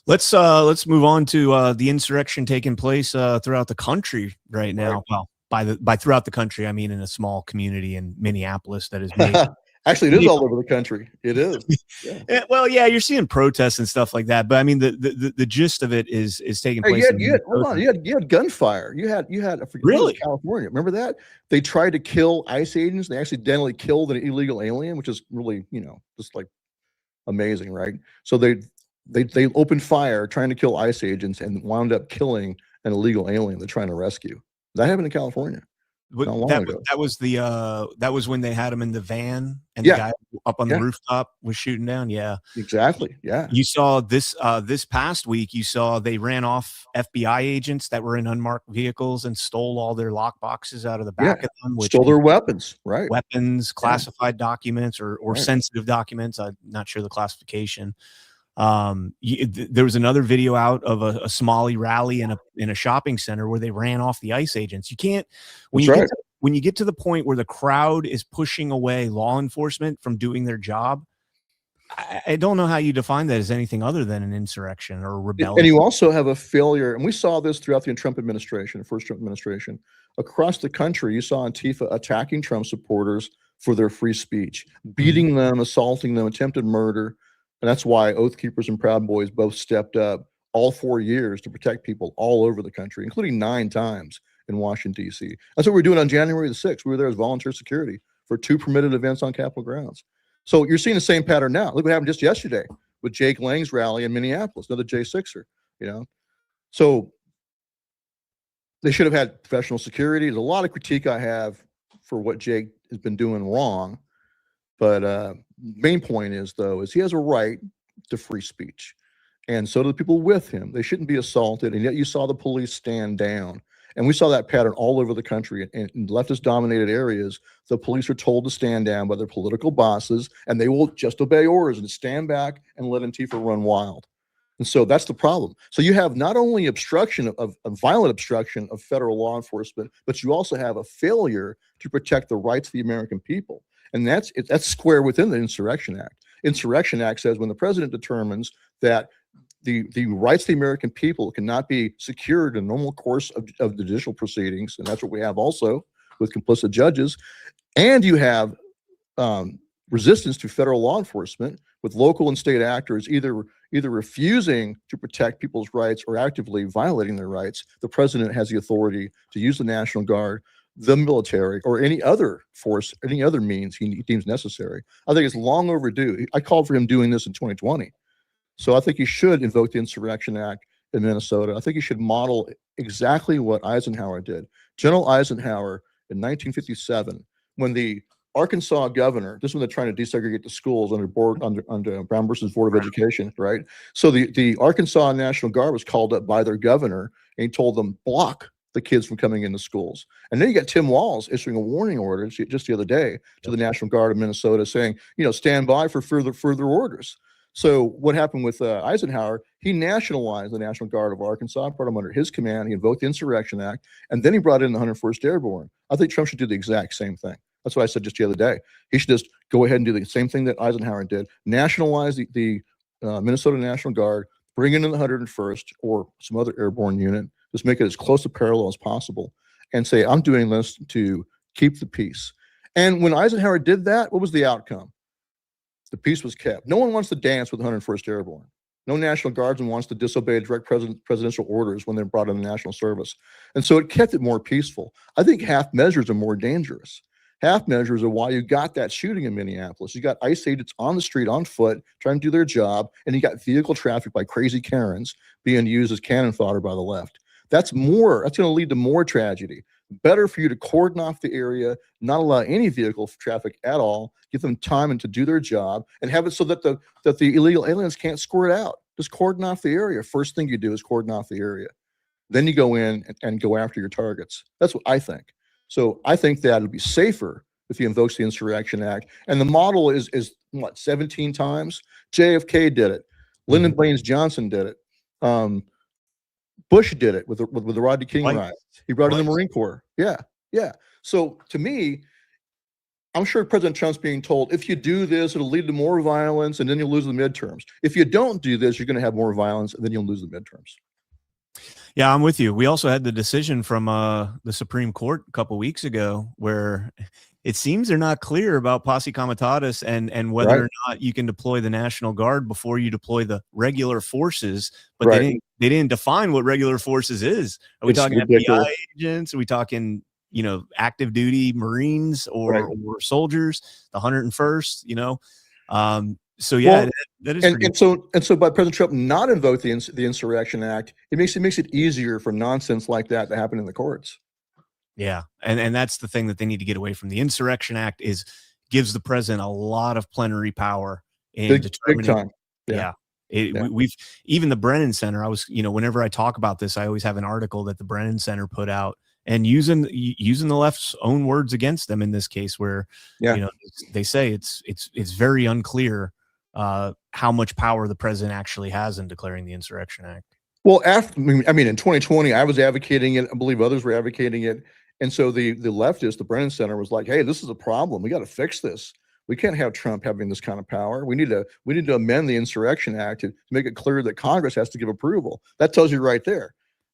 Let's move on to the insurrection taking place throughout the country right now. Right. Well, by throughout the country, I mean in a small community in Minneapolis that is made. Actually, it is all over the country. It is. Yeah. Well, yeah, you're seeing protests and stuff like that, but I mean the gist of it is taking place. You had gunfire. You had really California. Remember that? They tried to kill ICE agents. They accidentally killed an illegal alien, which is really, just like amazing, right? So they opened fire trying to kill ICE agents and wound up killing an illegal alien they're trying to rescue. That happened in California. That was when they had him in the van and the guy up on the rooftop was shooting down. Yeah, exactly. Yeah. You saw this past week. You saw they ran off FBI agents that were in unmarked vehicles and stole all their lock boxes out of the back of them. Stole their weapons, right? Weapons, classified documents, or sensitive documents. I'm not sure the classification. There was another video out of a Somali rally in a shopping center where they ran off the ICE agents. You can't when you get to the point where the crowd is pushing away law enforcement from doing their job. I don't know how you define that as anything other than an insurrection or a rebellion. And you also have a failure, and we saw this throughout the Trump administration, the first Trump administration. Across the country, you saw Antifa attacking Trump supporters for their free speech, beating them, assaulting them, attempted murder. And that's why Oath Keepers and Proud Boys both stepped up all 4 years to protect people all over the country, including 9 times in Washington, D.C. That's what we're doing on January the 6th. We were there as volunteer security for 2 permitted events on Capitol grounds. So you're seeing the same pattern now. Look what happened just yesterday with Jake Lang's rally in Minneapolis, another J6er, So they should have had professional security. There's a lot of critique I have for what Jake has been doing wrong. But main point is he has a right to free speech. And so do the people with him. They shouldn't be assaulted. And yet you saw the police stand down. And we saw that pattern all over the country. And in leftist-dominated areas, the police are told to stand down by their political bosses, and they will just obey orders and stand back and let Antifa run wild. And so that's the problem. So you have not only obstruction of violent obstruction of federal law enforcement, but you also have a failure to protect the rights of the American people. And that's square within the Insurrection Act. Insurrection Act says when the president determines that the rights of the American people cannot be secured in the normal course of the judicial proceedings, and that's what we have also, with complicit judges, and you have resistance to federal law enforcement with local and state actors either refusing to protect people's rights or actively violating their rights. The president has the authority to use the National Guard, the military, or any other force, any other means he deems necessary. I think it's long overdue. I called for him doing this in 2020. So I think he should invoke the Insurrection Act in Minnesota. I think he should model exactly what Eisenhower did. General Eisenhower in 1957, when the Arkansas governor, this is when they're trying to desegregate the schools under Brown versus Board of Education, right? So the Arkansas National Guard was called up by their governor, and he told them, block the kids from coming into schools. And then you got Tim Walz issuing a warning order just the other day to the National Guard of Minnesota saying, stand by for further orders. So what happened with Eisenhower, he nationalized the National Guard of Arkansas, brought them under his command, he invoked the Insurrection Act, and then he brought in the 101st Airborne. I think Trump should do the exact same thing. That's what I said just the other day. He should just go ahead and do the same thing that Eisenhower did, nationalize the Minnesota National Guard, bring in the 101st or some other airborne unit, just make it as close to parallel as possible, and say, I'm doing this to keep the peace. And when Eisenhower did that, what was the outcome? The peace was kept. No one wants to dance with the 101st Airborne. No National Guardsman wants to disobey direct presidential orders when they're brought in the national service. And so it kept it more peaceful. I think half measures are more dangerous. Half measures are why you got that shooting in Minneapolis. You got ICE agents on the street on foot trying to do their job, and you got vehicle traffic by crazy Karens being used as cannon fodder by the left. That's going to lead to more tragedy. Better for you to cordon off the area, not allow any vehicle traffic at all, give them time and to do their job, and have it so that the illegal aliens can't squirt out. Just cordon off the area. First thing you do is cordon off the area. Then you go in and go after your targets. That's what I think. So I think that it'll be safer if he invokes the Insurrection Act. And the model is what, 17 times? JFK did it. Lyndon Baines Johnson did it. Bush did it with the Rodney King riots. He brought in the Marine Corps. Yeah. So to me, I'm sure President Trump's being told, if you do this, it'll lead to more violence and then you'll lose the midterms. If you don't do this, you're going to have more violence and then you'll lose the midterms. Yeah, I'm with you. We also had the decision from the Supreme Court a couple weeks ago where it seems they're not clear about posse comitatus and whether or not you can deploy the National Guard before you deploy the regular forces. But they didn't define what regular forces is. Are we talking FBI agents? Are we talking active duty Marines or soldiers? The 101st, So yeah, that is and so by President Trump not invoke the Insurrection Act, it makes it easier for nonsense like that to happen in the courts. Yeah, and that's the thing that they need to get away from. The Insurrection Act gives the president a lot of plenary power in determining. Big time. We've even the Brennan Center. I was, whenever I talk about this, I always have an article that the Brennan Center put out and using the left's own words against them in this case, where they say it's very unclear how much power the president actually has in declaring the Insurrection Act. Well, in 2020, I was advocating it. I believe others were advocating it. And so the leftist, the Brennan Center, was like, hey, this is a problem. We got to fix this. We can't have Trump having this kind of power. We need to amend the Insurrection Act to make it clear that Congress has to give approval. That tells you right there.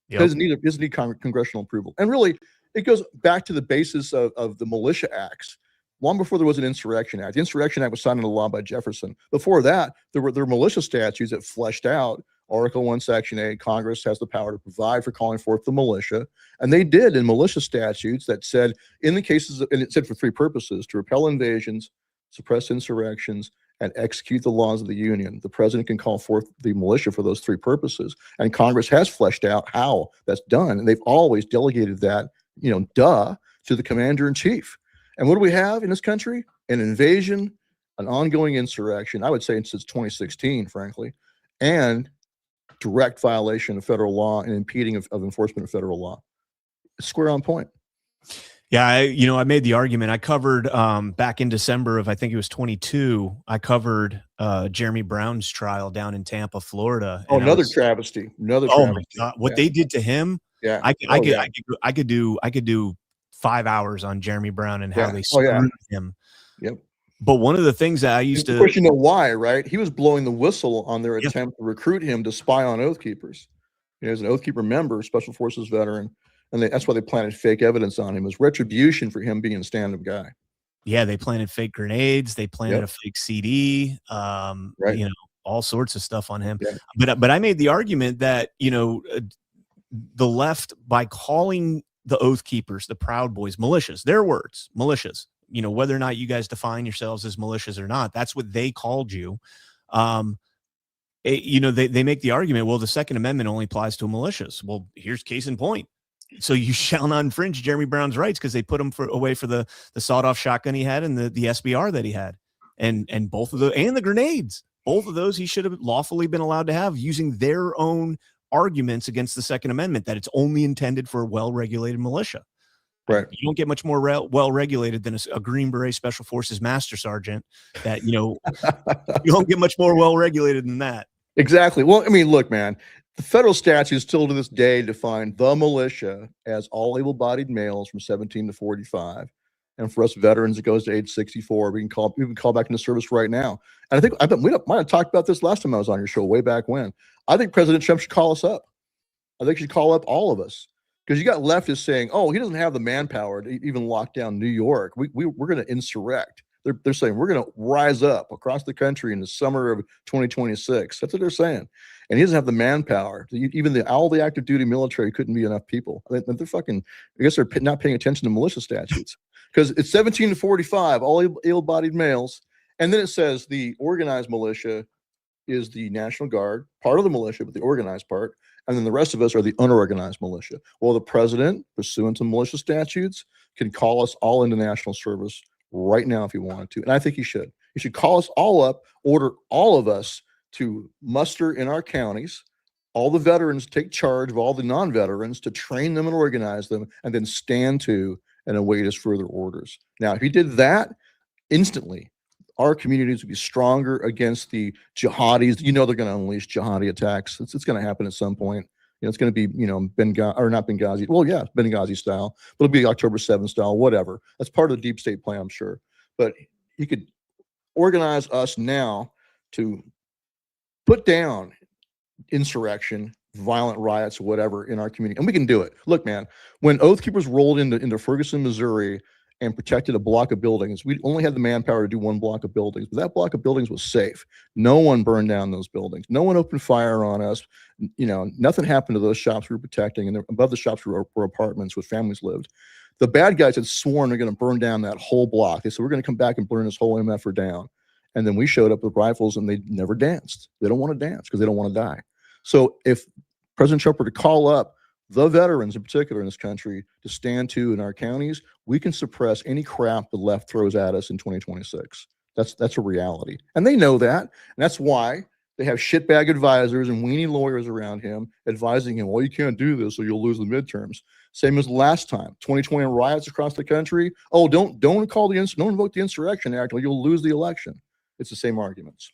It doesn't need congressional approval. And really, it goes back to the basis of the militia acts. Long before there was an Insurrection Act. The Insurrection Act was signed into law by Jefferson. Before that, there were militia statutes that fleshed out Article 1, Section 8, Congress has the power to provide for calling forth the militia. And they did in militia statutes that said, in the cases, and it said for three purposes: to repel invasions, suppress insurrections, and execute the laws of the Union. The president can call forth the militia for those three purposes. And Congress has fleshed out how that's done. And they've always delegated that, to the commander-in-chief. And what do we have in this country? An invasion, an ongoing insurrection, I would say since 2016, frankly, and direct violation of federal law and impeding of enforcement of federal law. Square on point. Yeah, I made the argument. I covered back in December of, I think it was 22, I covered Jeremy Brown's trial down in Tampa, Florida. Oh, another travesty. My God, what they did to him. Yeah. I could do 5 hours on Jeremy Brown and how they screwed him. Yep. But one of the things that I used to, of course, why, right? He was blowing the whistle on their attempt to recruit him to spy on Oath Keepers. As an Oath Keeper member, Special Forces veteran, And that's why they planted fake evidence on him, as retribution for him being a stand-up guy. Yeah, they planted fake grenades. They planted a fake CD. Right. You know, all sorts of stuff on him. Yeah. But I made the argument that, you know, the left, by calling the Oath Keepers, the Proud Boys, militias, their words, militias, you know, whether or not you guys define yourselves as militias or not, that's what they called you. You know, they make the argument, well, the Second Amendment only applies to militias. Well, here's case in point. So you shall not infringe Jeremy Brown's rights because they put him away for the sawed-off shotgun he had and the SBR that he had, and both of the grenades, both of those he should have lawfully been allowed to have, using their own arguments against the Second Amendment that it's only intended for a well-regulated militia. Right. You don't get much more well-regulated than a Green Beret Special Forces Master Sergeant. That, you know, you don't get much more well-regulated than that. Exactly. Well, I mean, look, man, the federal statutes still to this day define the militia as all able-bodied males from 17 to 45. And for us veterans, it goes to age 64. We can call back into service right now. And I think we might have talked about this last time I was on your show way back when. I think President Trump should call us up. I think he should call up all of us. Because you got leftists saying, oh, he doesn't have the manpower to even lock down New York. We're going to insurrect. They're saying we're going to rise up across the country in the summer of 2026. That's what they're saying. And he doesn't have the manpower. Even all the active duty military couldn't be enough people. They're fucking, I guess they're not paying attention to militia statutes. Because it's 17 to 45, all able-bodied males. And then it says the organized militia is the National Guard, part of the militia, but the organized part. And then the rest of us are the unorganized militia. Well, the president, pursuant to militia statutes, can call us all into national service right now if he wanted to. And I think he should. He should call us all up, order all of us to muster in our counties, all the veterans take charge of all the non-veterans to train them and organize them, and then stand to and await his further orders. Now, if he did that instantly, our communities would be stronger against the jihadis. You know, they're going to unleash jihadi attacks. It's going to happen at some point. You know, it's going to be, you know, Benghazi, or not Benghazi. Well, yeah, Benghazi style, but it'll be October 7th style, whatever. That's part of the deep state plan, I'm sure. But he could organize us now to put down insurrection, violent riots, whatever in our community. And we can do it. Look, man, when Oath Keepers rolled into Ferguson, Missouri, and protected a block of buildings, we only had the manpower to do one block of buildings, but that block of buildings was safe. No one burned down those buildings. No one opened fire on us. You know, nothing happened to those shops we were protecting, and above the shops were apartments where families lived. The bad guys had sworn they're going to burn down that whole block. They said, we're going to come back and burn this whole MFR down. And then we showed up with rifles, and they never danced. They don't want to dance because they don't want to die. So if President Trump were to call up the veterans in particular in this country to stand to in our counties, we can suppress any crap the left throws at us in 2026. That's a reality. And they know that. And that's why they have shitbag advisors and weenie lawyers around him advising him, well, you can't do this or you'll lose the midterms. Same as last time, 2020 riots across the country. Oh, don't invoke the Insurrection Act or you'll lose the election. It's the same arguments.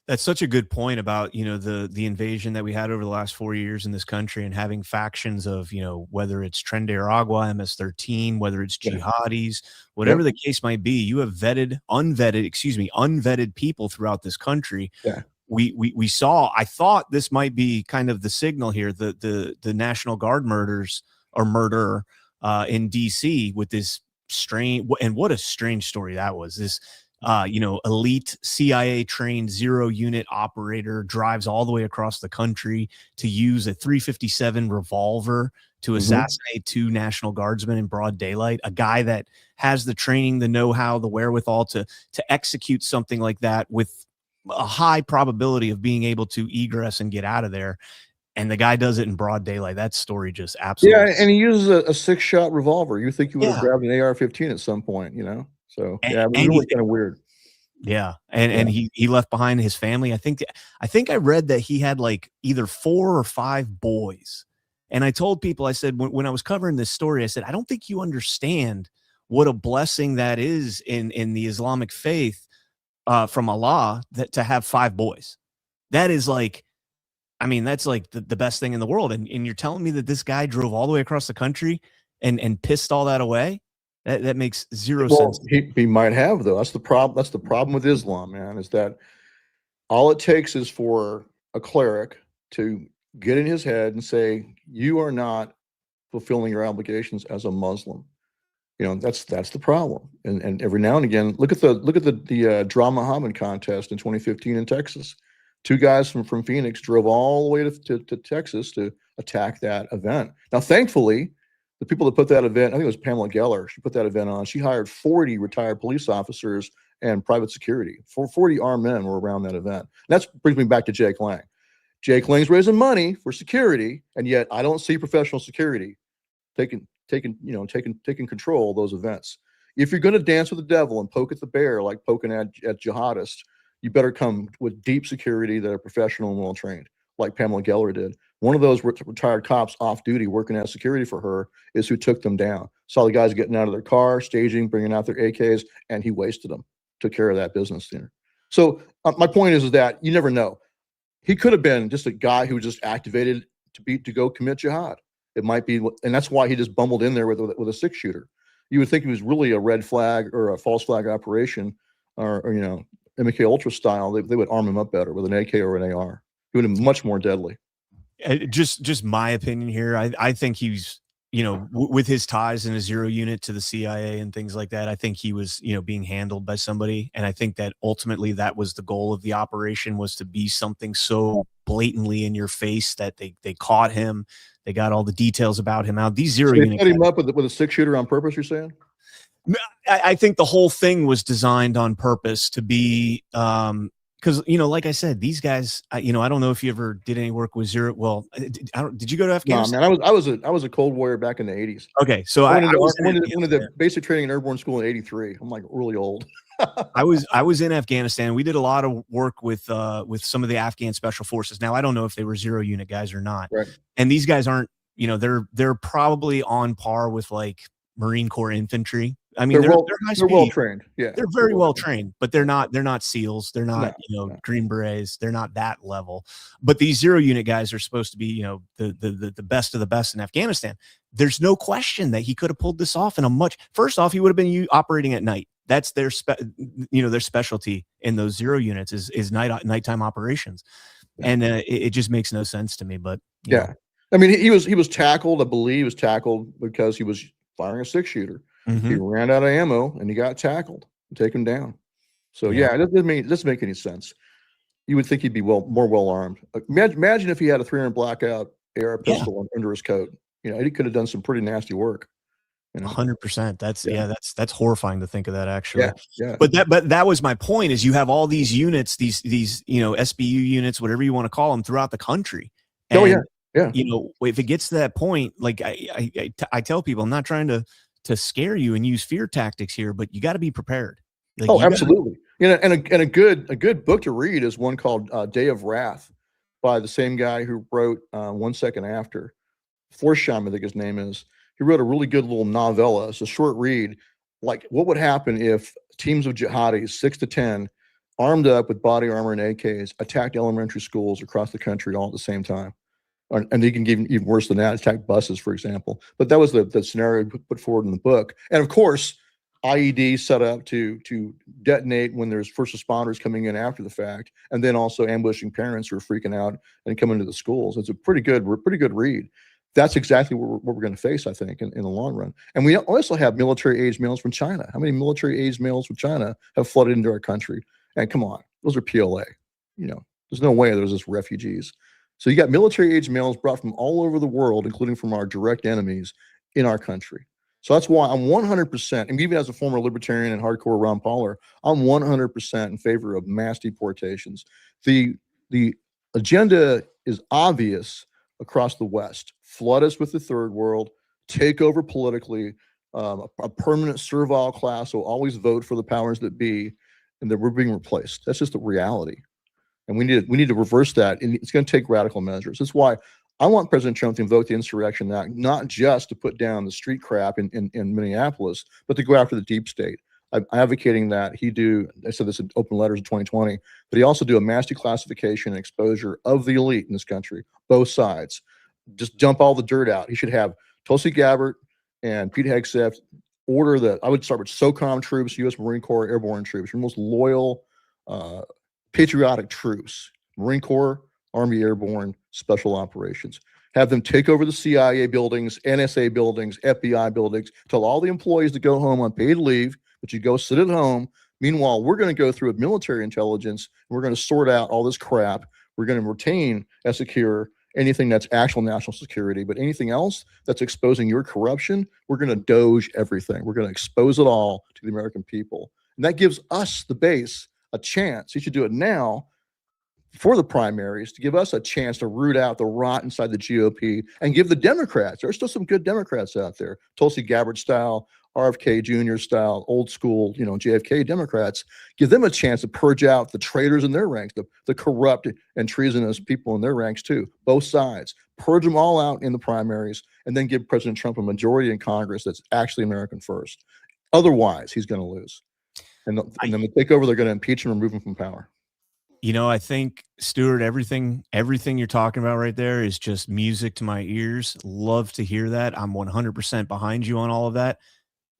That's such a good point about, you know, the invasion that we had over the last 4 years in this country, and having factions of, you know, whether it's Tren de Aragua, MS-13, whether it's jihadis, whatever the case might be. You have unvetted people throughout this country. Yeah. We saw, I thought this might be kind of the signal here, the National Guard murder in DC with this strange, and what a strange story that was. This you know, elite CIA trained 0-unit operator drives all the way across the country to use a .357 revolver to assassinate 2 National Guardsmen in broad daylight. A guy that has the training, the know-how, the wherewithal to execute something like that with a high probability of being able to egress and get out of there. And the guy does it in broad daylight. That story just absolutely. Yeah, and he uses a 6-shot revolver. You think you would have grabbed an AR-15 at some point, you know? So yeah, it was really kind of weird. Yeah. And he left behind his family. I think I read that he had like either 4 or 5 boys. And I told people, I said, when I was covering this story, I said, I don't think you understand what a blessing that is in the Islamic faith from Allah, that to have 5 boys. That is like, I mean, that's like the best thing in the world. And you're telling me that this guy drove all the way across the country and pissed all that away? That makes zero sense. He might have, though. That's the problem. That's the problem with Islam, man, is that all it takes is for a cleric to get in his head and say, you are not fulfilling your obligations as a Muslim. You know, that's the problem. And every now and again, look at the Dra Muhammad contest in 2015 in Texas. Two guys from Phoenix drove all the way to Texas to attack that event. Now, thankfully, the people that put that event, I think it was Pamela Geller, she put that event on. She hired 40 retired police officers and private security. 40 armed men were around that event. And that brings me back to Jake Lang. Jake Lang's raising money for security, and yet I don't see professional security taking control of those events. If you're going to dance with the devil and poke at the bear like poking at jihadists, you better come with deep security that are professional and well trained, like Pamela Geller did. One of those retired cops off duty working as security for her is who took them down. Saw the guys getting out of their car, staging, bringing out their AKs, and he wasted them. Took care of that business there. So my point is that you never know. He could have been just a guy who was just activated to go commit jihad. It might be, and that's why he just bumbled in there with a 6-shooter. You would think he was really a red flag or a false flag operation, or MK Ultra style. They would arm him up better with an AK or an AR. He would have been much more deadly. Just my opinion here. I think he's, with his ties in a 0 unit to the CIA and things like that, I think he was, being handled by somebody. And I think that ultimately that was the goal of the operation, was to be something so blatantly in your face that they caught him. They got all the details about him out. These 0 unit. They set him up with a 6-shooter on purpose, you're saying? I think the whole thing was designed on purpose to be, because like I said, these guys, I don't know if you ever did any work with 0. Well, did you go to Afghanistan? No, man, I was a Cold Warrior back in the 80s. Okay, so I went to the basic training and airborne school in '83. I'm like really old. I was in Afghanistan. We did a lot of work with some of the Afghan special forces. Now I don't know if they were 0 unit guys or not. Right. And these guys aren't, they're probably on par with like Marine Corps infantry. I mean, they're well trained. Yeah, they're very well trained, but they're not SEALs. They're not, No. Green Berets. They're not that level. But these 0 unit guys are supposed to be, the best of the best in Afghanistan. There's no question that he could have pulled this off first off, he would have been operating at night. That's their their specialty in those 0 units is nighttime operations. Yeah. And it just makes no sense to me, but yeah. I mean, he was tackled. I believe he was tackled because he was firing a 6-shooter. Mm-hmm. He ran out of ammo and he got tackled and taken down. So it doesn't make any sense. You would think he'd be more well armed. Imagine if he had a 300 blackout AR pistol under his coat. He could have done some pretty nasty work. 100%. That's horrifying to think of that, actually. Yeah. But that was my point, is you have all these units, these SBU units, whatever you want to call them, throughout the country. And, Yeah. If it gets to that point, like I tell people, I'm not trying to scare you and use fear tactics here, but you got to be prepared. Like, absolutely. And a good book to read is one called Day of Wrath by the same guy who wrote 1 Second After. Forsham, I think his name is. He wrote a really good little novella. It's a short read. Like, what would happen if teams of jihadis, 6 to 10, armed up with body armor and AKs, attacked elementary schools across the country all at the same time? And they can give even worse than that, attack buses, for example. But that was the scenario put forward in the book. And of course, IED set up to detonate when there's first responders coming in after the fact, and then also ambushing parents who are freaking out and coming to the schools. It's a pretty good read. That's exactly what we're going to face, I think, in the long run. And we also have military-age males from China. How many military-age males from China have flooded into our country? And come on, those are PLA. There's no way those are just refugees. So you got military-age males brought from all over the world, including from our direct enemies in our country. So that's why I'm 100%, and even as a former libertarian and hardcore Ron Pauler, I'm 100% in favor of mass deportations. The agenda is obvious across the West. Flood us with the third world, take over politically, a permanent servile class will always vote for the powers that be, and that we're being replaced. That's just the reality. And we need to reverse that, and it's going to take radical measures. That's why I want President Trump to invoke the Insurrection Act, not just to put down the street crap in Minneapolis, but to go after the deep state. I'm advocating that he do, I said this in open letters in 2020, but he also do a mass declassification and exposure of the elite in this country, both sides. Just dump all the dirt out. He should have Tulsi Gabbard and Pete Hegseth order I would start with SOCOM troops, U.S. Marine Corps airborne troops, your most loyal, patriotic troops, Marine Corps, Army Airborne, Special Operations. have them take over the CIA buildings, NSA buildings, FBI buildings, tell all the employees to go home on paid leave, but you go sit at home. Meanwhile, we're going to go through with military intelligence. We're going to sort out all this crap. We're going to retain as secure anything that's actual national security, but anything else that's exposing your corruption, we're going to doge everything. We're going to expose it all to the American people. And that gives us, the base, a chance. You should do it now for the primaries to give us a chance to root out the rot inside the GOP and give the Democrats, there are still some good Democrats out there, Tulsi Gabbard style, RFK Jr. style, old school, JFK Democrats, give them a chance to purge out the traitors in their ranks, the corrupt and treasonous people in their ranks too, both sides. Purge them all out in the primaries and then give President Trump a majority in Congress that's actually American first. Otherwise, he's going to lose. And then they take over, they're going to impeach him and remove him from power. I think, Stewart, everything you're talking about right there is just music to my ears. Love to hear that. I'm 100% behind you on all of that.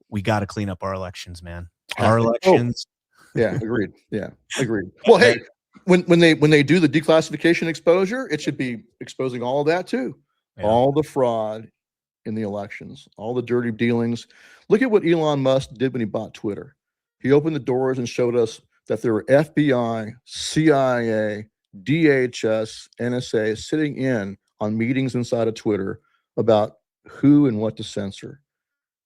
We got to clean up our elections, man. Our elections. Yeah, agreed. Yeah, agreed. Well, hey, when they do the declassification exposure, it should be exposing all of that too. Yeah. All the fraud in the elections, all the dirty dealings. Look at what Elon Musk did when he bought Twitter. He opened the doors and showed us that there were FBI, CIA, DHS, NSA sitting in on meetings inside of Twitter about who and what to censor.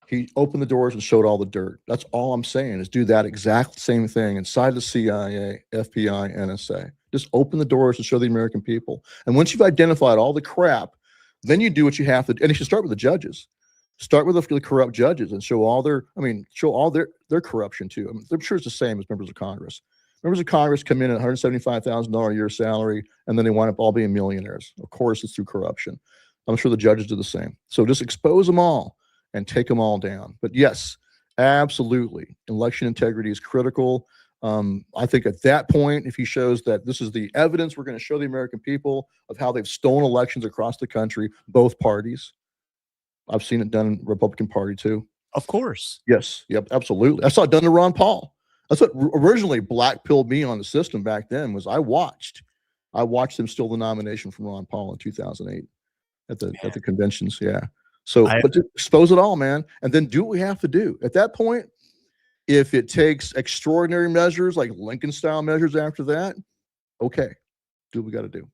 He opened the doors and showed all the dirt. That's all I'm saying, is do that exact same thing inside the CIA, FBI, NSA. Just open the doors and show the American people. And once you've identified all the crap, then you do what you have to. And you should start with the judges. Start with the corrupt judges and show all their corruption too. I'm sure it's the same as members of Congress. Members of Congress come in at $175,000 a year salary, and then they wind up all being millionaires. Of course, it's through corruption. I'm sure the judges do the same. So just expose them all and take them all down. But yes, absolutely, election integrity is critical. I think at that point, if he shows that this is the evidence we're going to show the American people of how they've stolen elections across the country, both parties. I've seen it done in the Republican Party too. Of course. Yes. Yep. Absolutely. I saw it done to Ron Paul. That's what originally black-pilled me on the system back then. Was I watched him steal the nomination from Ron Paul in 2008 at the conventions. Yeah. So, but to expose it all, man, and then do what we have to do. At that point, if it takes extraordinary measures like Lincoln-style measures after that, okay, do what we got to do.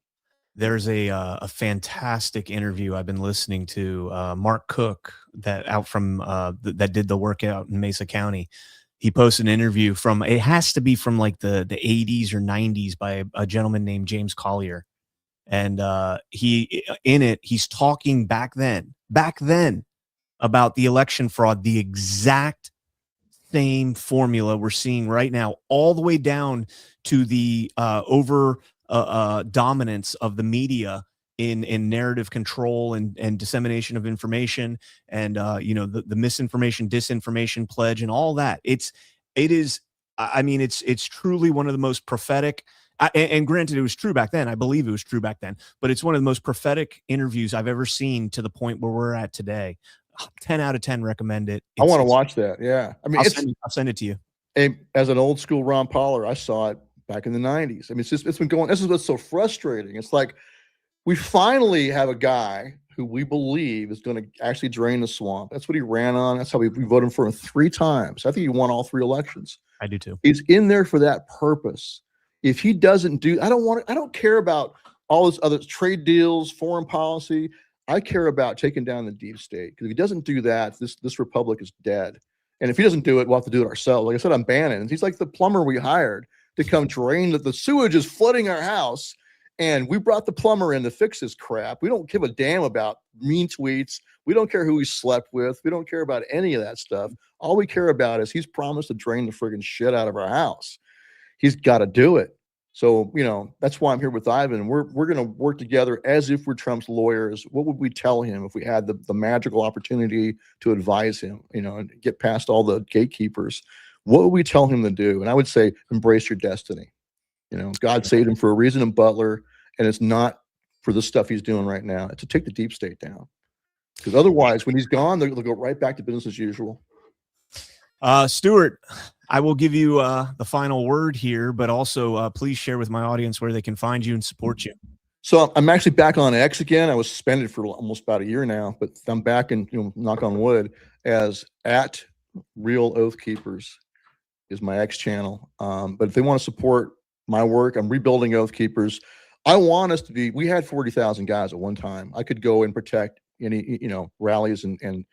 There's a fantastic interview I've been listening to, Mark Cook, that did the workout in Mesa County. He posted an interview it has to be from like the 80s or 90s by a gentleman named James Collier. And he's talking back then about the election fraud, the exact same formula we're seeing right now, all the way down to the dominance of the media in narrative control and dissemination of information, and the misinformation, disinformation pledge, and all that. It's truly one of the most prophetic. And granted, it was true back then. I believe it was true back then, but it's one of the most prophetic interviews I've ever seen, to the point where we're at today. 10 out of 10 recommend it. I want to watch that. Yeah. I mean, I'll send it to you. As an old school Ron Pauler, I saw it back in the 90s. I mean, it's been going, this is what's so frustrating. It's like, we finally have a guy who we believe is going to actually drain the swamp. That's what he ran on. That's how we voted for him 3 times. I think he won all 3 elections. I do too. He's in there for that purpose. If he doesn't do, I don't care about all this other trade deals, foreign policy. I care about taking down the deep state. Because if he doesn't do that, this republic is dead. And if he doesn't do it, we'll have to do it ourselves. Like I said, I'm Bannon. He's like the plumber we hired to come drain the sewage is flooding our house. And we brought the plumber in to fix this crap. We don't give a damn about mean tweets. We don't care who he slept with. We don't care about any of that stuff. All we care about is he's promised to drain the friggin' shit out of our house. He's got to do it. So, that's why I'm here with Ivan. We're going to work together as if we're Trump's lawyers. What would we tell him if we had the magical opportunity to advise him, and get past all the gatekeepers? What would we tell him to do? And I would say, embrace your destiny. God saved him for a reason in Butler, and it's not for the stuff he's doing right now. It's to take the deep state down. Because otherwise, when he's gone, they'll go right back to business as usual. Stewart, I will give you the final word here, but also please share with my audience where they can find you and support you. So I'm actually back on X again. I was suspended for almost about a year now, but I'm back and, knock on wood, as at Real Oath Keepers is my X channel. But if they want to support my work, I'm rebuilding Oath Keepers. I want us to be, we had 40,000 guys at one time. I could go and protect any, rallies and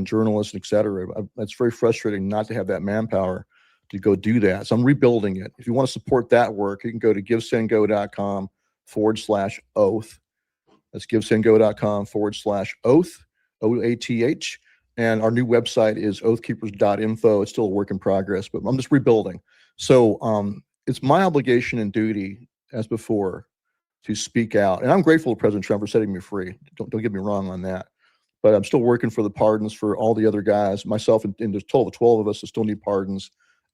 journalists, et cetera. It's very frustrating not to have that manpower to go do that. So I'm rebuilding it. If you want to support that work, you can go to givesendgo.com/oath. That's givesendgo.com/oath, OATH. And our new website is oathkeepers.info. It's still a work in progress, but I'm just rebuilding. So it's my obligation and duty, as before, to speak out. And I'm grateful to President Trump for setting me free. Don't get me wrong on that. But I'm still working for the pardons for all the other guys, myself, and there's a total of 12 of us that still need pardons.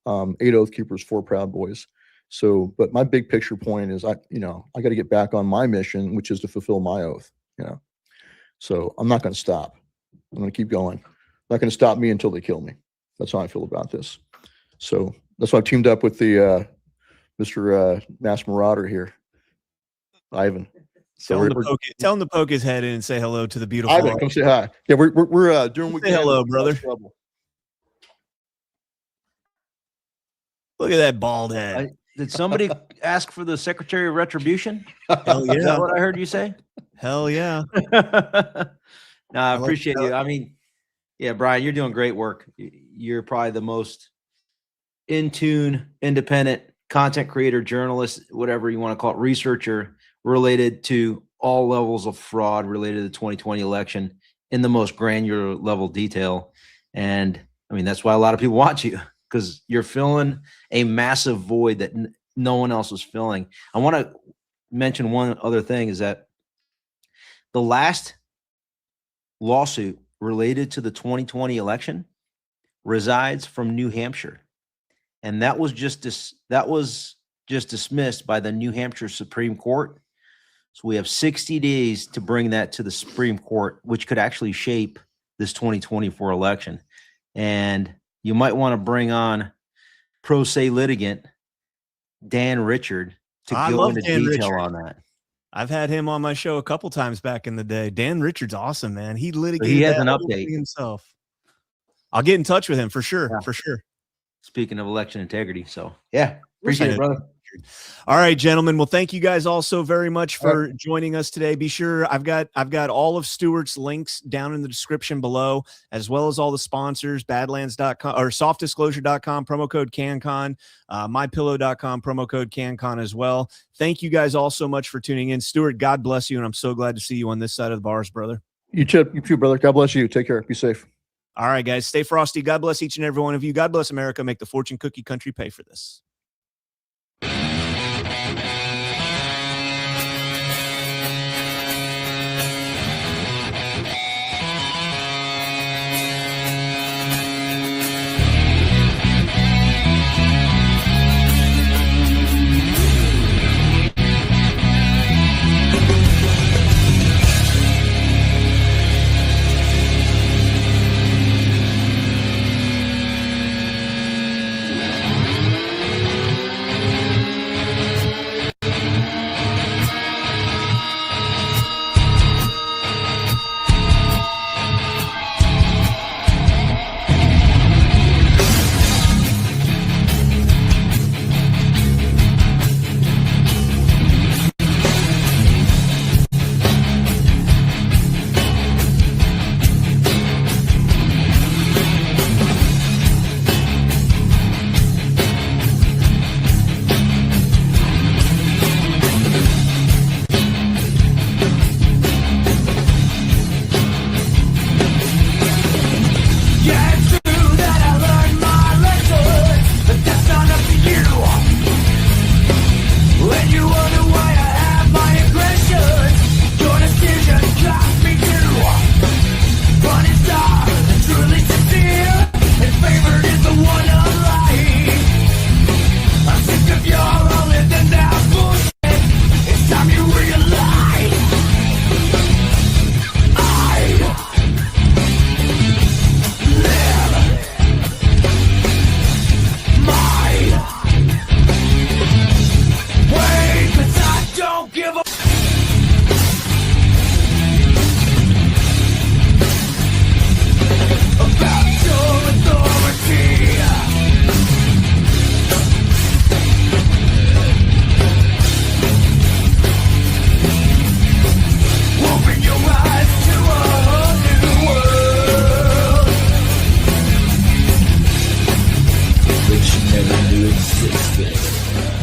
8 Oath Keepers, 4 Proud Boys. So, but my big picture point is I got to get back on my mission, which is to fulfill my oath, So I'm not going to stop. I'm going to keep going. Not going to stop me until they kill me. That's how I feel about this. So that's why I've teamed up with the Mr. Mass Marauder here, Ivan. So tell him to poke his head in and say hello to the beautiful. Ivan, come say hi. Yeah, we're doing. Say hello, brother. Look at that bald head. Did somebody ask for the Secretary of Retribution? Hell yeah. Is that what I heard you say? Hell yeah. No, I appreciate you. I mean, yeah, Brian, you're doing great work. You're probably the most in tune, independent content creator, journalist, whatever you want to call it, researcher related to all levels of fraud related to the 2020 election in the most granular level detail. And I mean, that's why a lot of people watch you, because you're filling a massive void that no one else is filling. I want to mention one other thing, is that the last lawsuit related to the 2020 election resides from New Hampshire. And that was just dismissed by the New Hampshire Supreme Court. So we have 60 days to bring that to the Supreme Court, which could actually shape this 2024 election. And you might want to bring on pro se litigant Dan Richard to go into detail on that. I've had him on my show a couple times back in the day. Dan Richard's awesome, man. He litigated. So he has an update himself. I'll get in touch with him for sure. Yeah. For sure. Speaking of election integrity, so yeah, appreciate it, brother. All right, gentlemen. Well, thank you guys all so very much for joining us today. Be sure I've got all of Stewart's links down in the description below, as well as all the sponsors, badlands.com or softdisclosure.com, promo code CannCon, mypillow.com, promo code CannCon as well. Thank you guys all so much for tuning in. Stewart, God bless you, and I'm so glad to see you on this side of the bars, brother. You too, brother. God bless you. Take care. Be safe. All right, guys. Stay frosty. God bless each and every one of you. God bless America. Make the fortune cookie country pay for this. never knew existed.